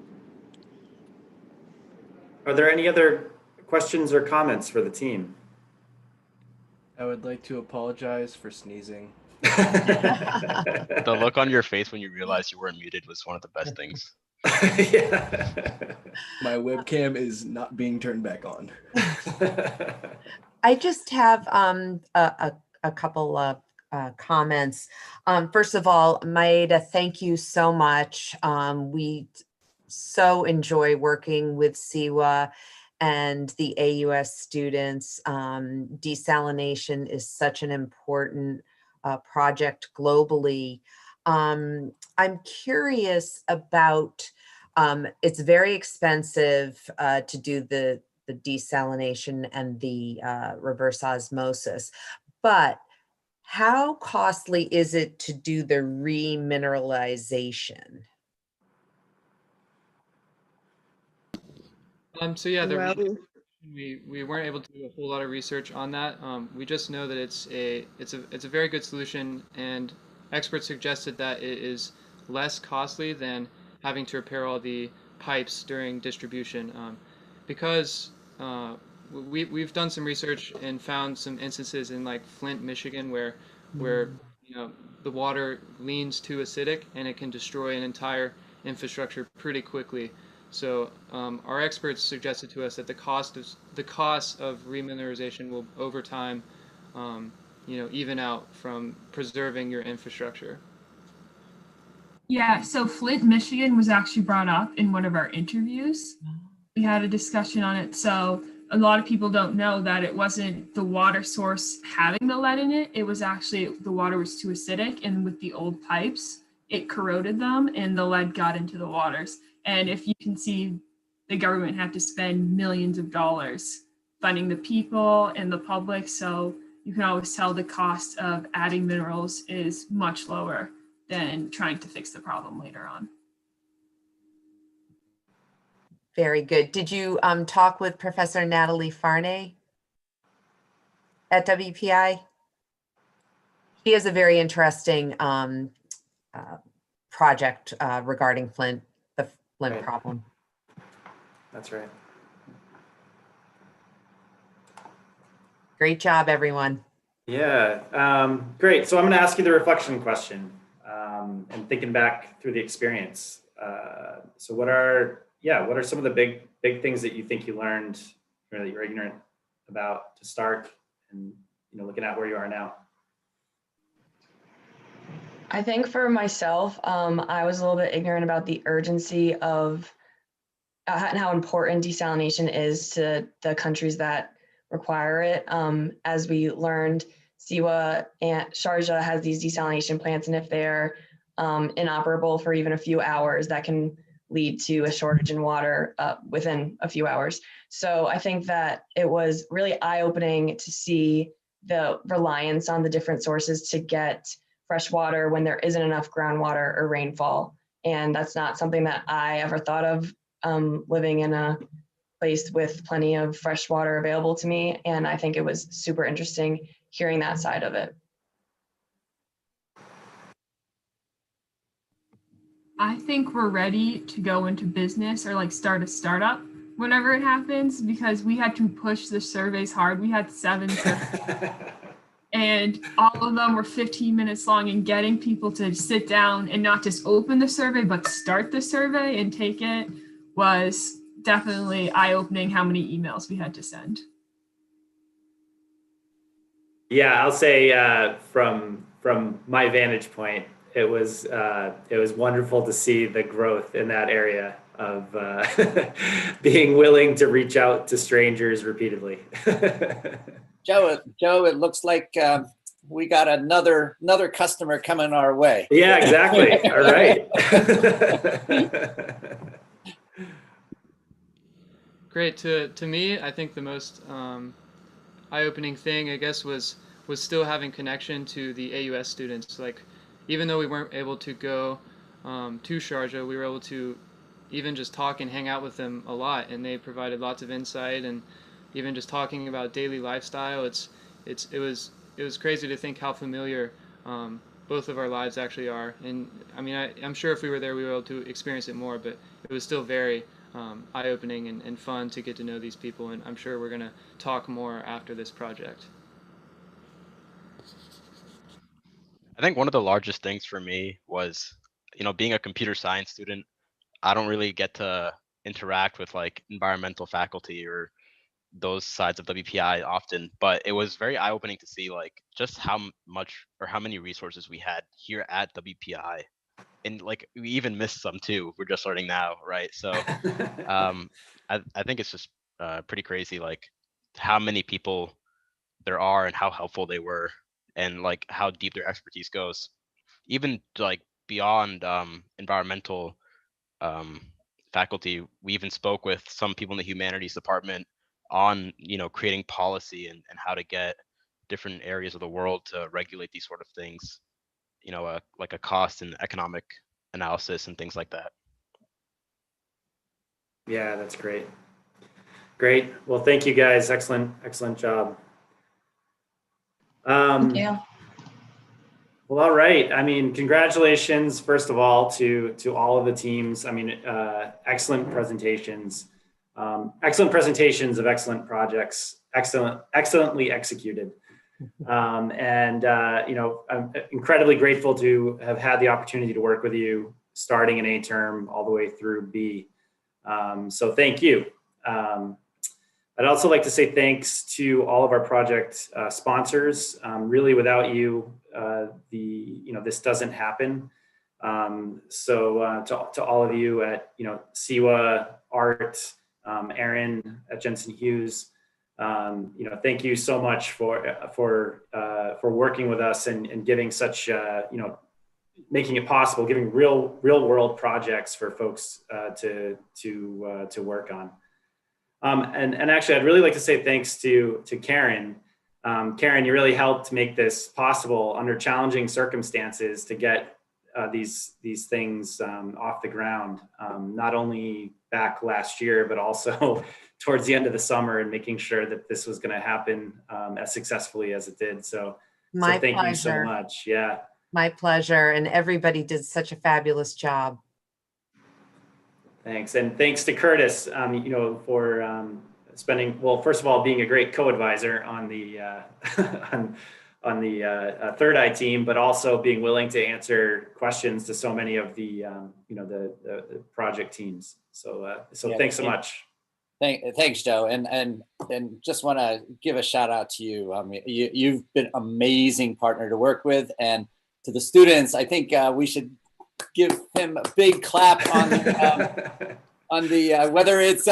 Are there any other questions or comments for the team? I would like to apologize for sneezing. The look on your face when you realized you weren't muted was one of the best things. My webcam is not being turned back on. I just have a couple of comments. First of all, Maeda, thank you so much. We so enjoy working with SIWA and the AUS students. Desalination is such an important project globally. I'm curious about, it's very expensive to do the desalination and the reverse osmosis, but how costly is it to do the remineralization? So yeah, Well, we weren't able to do a whole lot of research on that. We just know that it's a very good solution, and experts suggested that it is less costly than having to repair all the pipes during distribution, because we've done some research and found some instances in like Flint, Michigan, where you know the water leans too acidic and it can destroy an entire infrastructure pretty quickly. So our experts suggested to us that the cost of remineralization will over time, even out from preserving your infrastructure. Yeah, so Flint, Michigan was actually brought up in one of our interviews. We had a discussion on it. So a lot of people don't know that it wasn't the water source having the lead in it. It was actually the water was too acidic, and with the old pipes, it corroded them and the lead got into the waters. And if you can see, the government had to spend millions of dollars funding the people and the public. So you can always tell the cost of adding minerals is much lower than trying to fix the problem later on. Very good. Did you talk with Professor Natalie Farnay at WPI? She has a very interesting project regarding Flint, the Flint problem. That's right. Great job, everyone. Yeah, great. So I'm going to ask you the reflection question, and thinking back through the experience. So what are some of the big things that you think you learned, or that you're ignorant about to start, and looking at where you are now? I think for myself, I was a little bit ignorant about the urgency of and how important desalination is to the countries that require it. As we learned, SIWA and Sharjah has these desalination plants, and if they're inoperable for even a few hours, that can lead to a shortage in water within a few hours. So I think that it was really eye-opening to see the reliance on the different sources to get fresh water when there isn't enough groundwater or rainfall. And that's not something that I ever thought of, living in a place with plenty of fresh water available to me. And I think it was super interesting hearing that side of it. I think we're ready to go into business or like start a startup whenever it happens, because we had to push the surveys hard. We had 7 surveys and all of them were 15 minutes long, and getting people to sit down and not just open the survey, but start the survey and take it was definitely eye-opening how many emails we had to send. Yeah, I'll say from my vantage point, it was wonderful to see the growth in that area of being willing to reach out to strangers repeatedly. Joe, it looks like we got another customer coming our way. Yeah, exactly. All right. Great. To me, I think the most eye-opening thing, I guess, was still having connection to the AUS students. Like, even though we weren't able to go to Sharjah, we were able to even just talk and hang out with them a lot, and they provided lots of insight, and even just talking about daily lifestyle. It was crazy to think how familiar both of our lives actually are. And I mean, I'm sure if we were there, we were able to experience it more, but it was still very eye-opening and fun to get to know these people, and I'm sure we're going to talk more after this project. I think one of the largest things for me was, being a computer science student, I don't really get to interact with like environmental faculty or those sides of WPI often, but it was very eye-opening to see like just how much or how many resources we had here at WPI. And like we even missed some too. We're just learning now, right? So I think it's just pretty crazy, like how many people there are and how helpful they were, and like how deep their expertise goes, even like beyond environmental faculty. We even spoke with some people in the humanities department on creating policy and how to get different areas of the world to regulate these sort of things, like a cost and economic analysis and things like that. Yeah, that's great. Great. Well, thank you guys. Excellent job. Thank you. Well, all right. I mean, congratulations, first of all, to all of the teams. I mean, excellent presentations of excellent projects, excellently executed. I'm incredibly grateful to have had the opportunity to work with you starting an A term all the way through B. So thank you. I'd also like to say thanks to all of our project sponsors. Really, without you, this doesn't happen. So to all of you at SIWA, Art, Aaron at Jensen Hughes, thank you so much for working with us and giving such making it possible, giving real world projects for folks to work on. And actually, I'd really like to say thanks to Karen. Karen, you really helped make this possible under challenging circumstances to get these things off the ground, not only back last year, but also towards the end of the summer, and making sure that this was going to happen as successfully as it did. So thank you so much. Yeah. My pleasure. And everybody did such a fabulous job. Thanks. And thanks to Curtis, for spending, well, first of all, being a great co-advisor on the on the Third Eye team, but also being willing to answer questions to so many of the the project teams. So thanks so much. Thanks, Joe. And just want to give a shout out to you. I mean, you've been an amazing partner to work with, and to the students, I think we should give him a big clap on the whether it's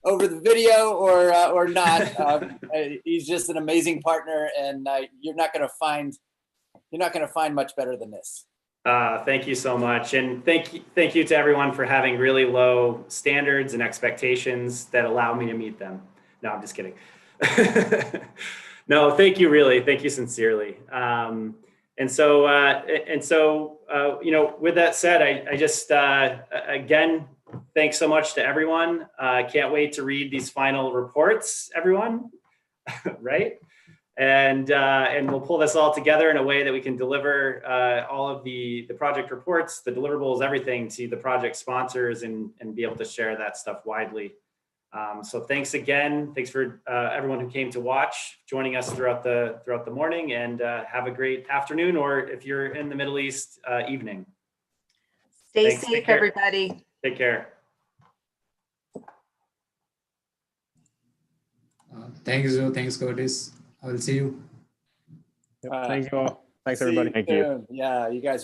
over the video or not. He's just an amazing partner, and you're not going to find much better than this. Thank you so much, and thank you to everyone for having really low standards and expectations that allow me to meet them. No, I'm just kidding. No, thank you, really, thank you sincerely. And so, with that said, I just, again, thanks so much to everyone. Can't wait to read these final reports, everyone, right? And we'll pull this all together in a way that we can deliver all of the project reports, the deliverables, everything to the project sponsors, and be able to share that stuff widely. So thanks again. Thanks for everyone who came to watch, joining us throughout the morning, and have a great afternoon, or if you're in the Middle East, evening. Stay safe, everybody. Take care. Thanks, Joe. Thanks, Curtis. I will see you. Thank you all. Thanks, See you everybody. soon. Yeah, you guys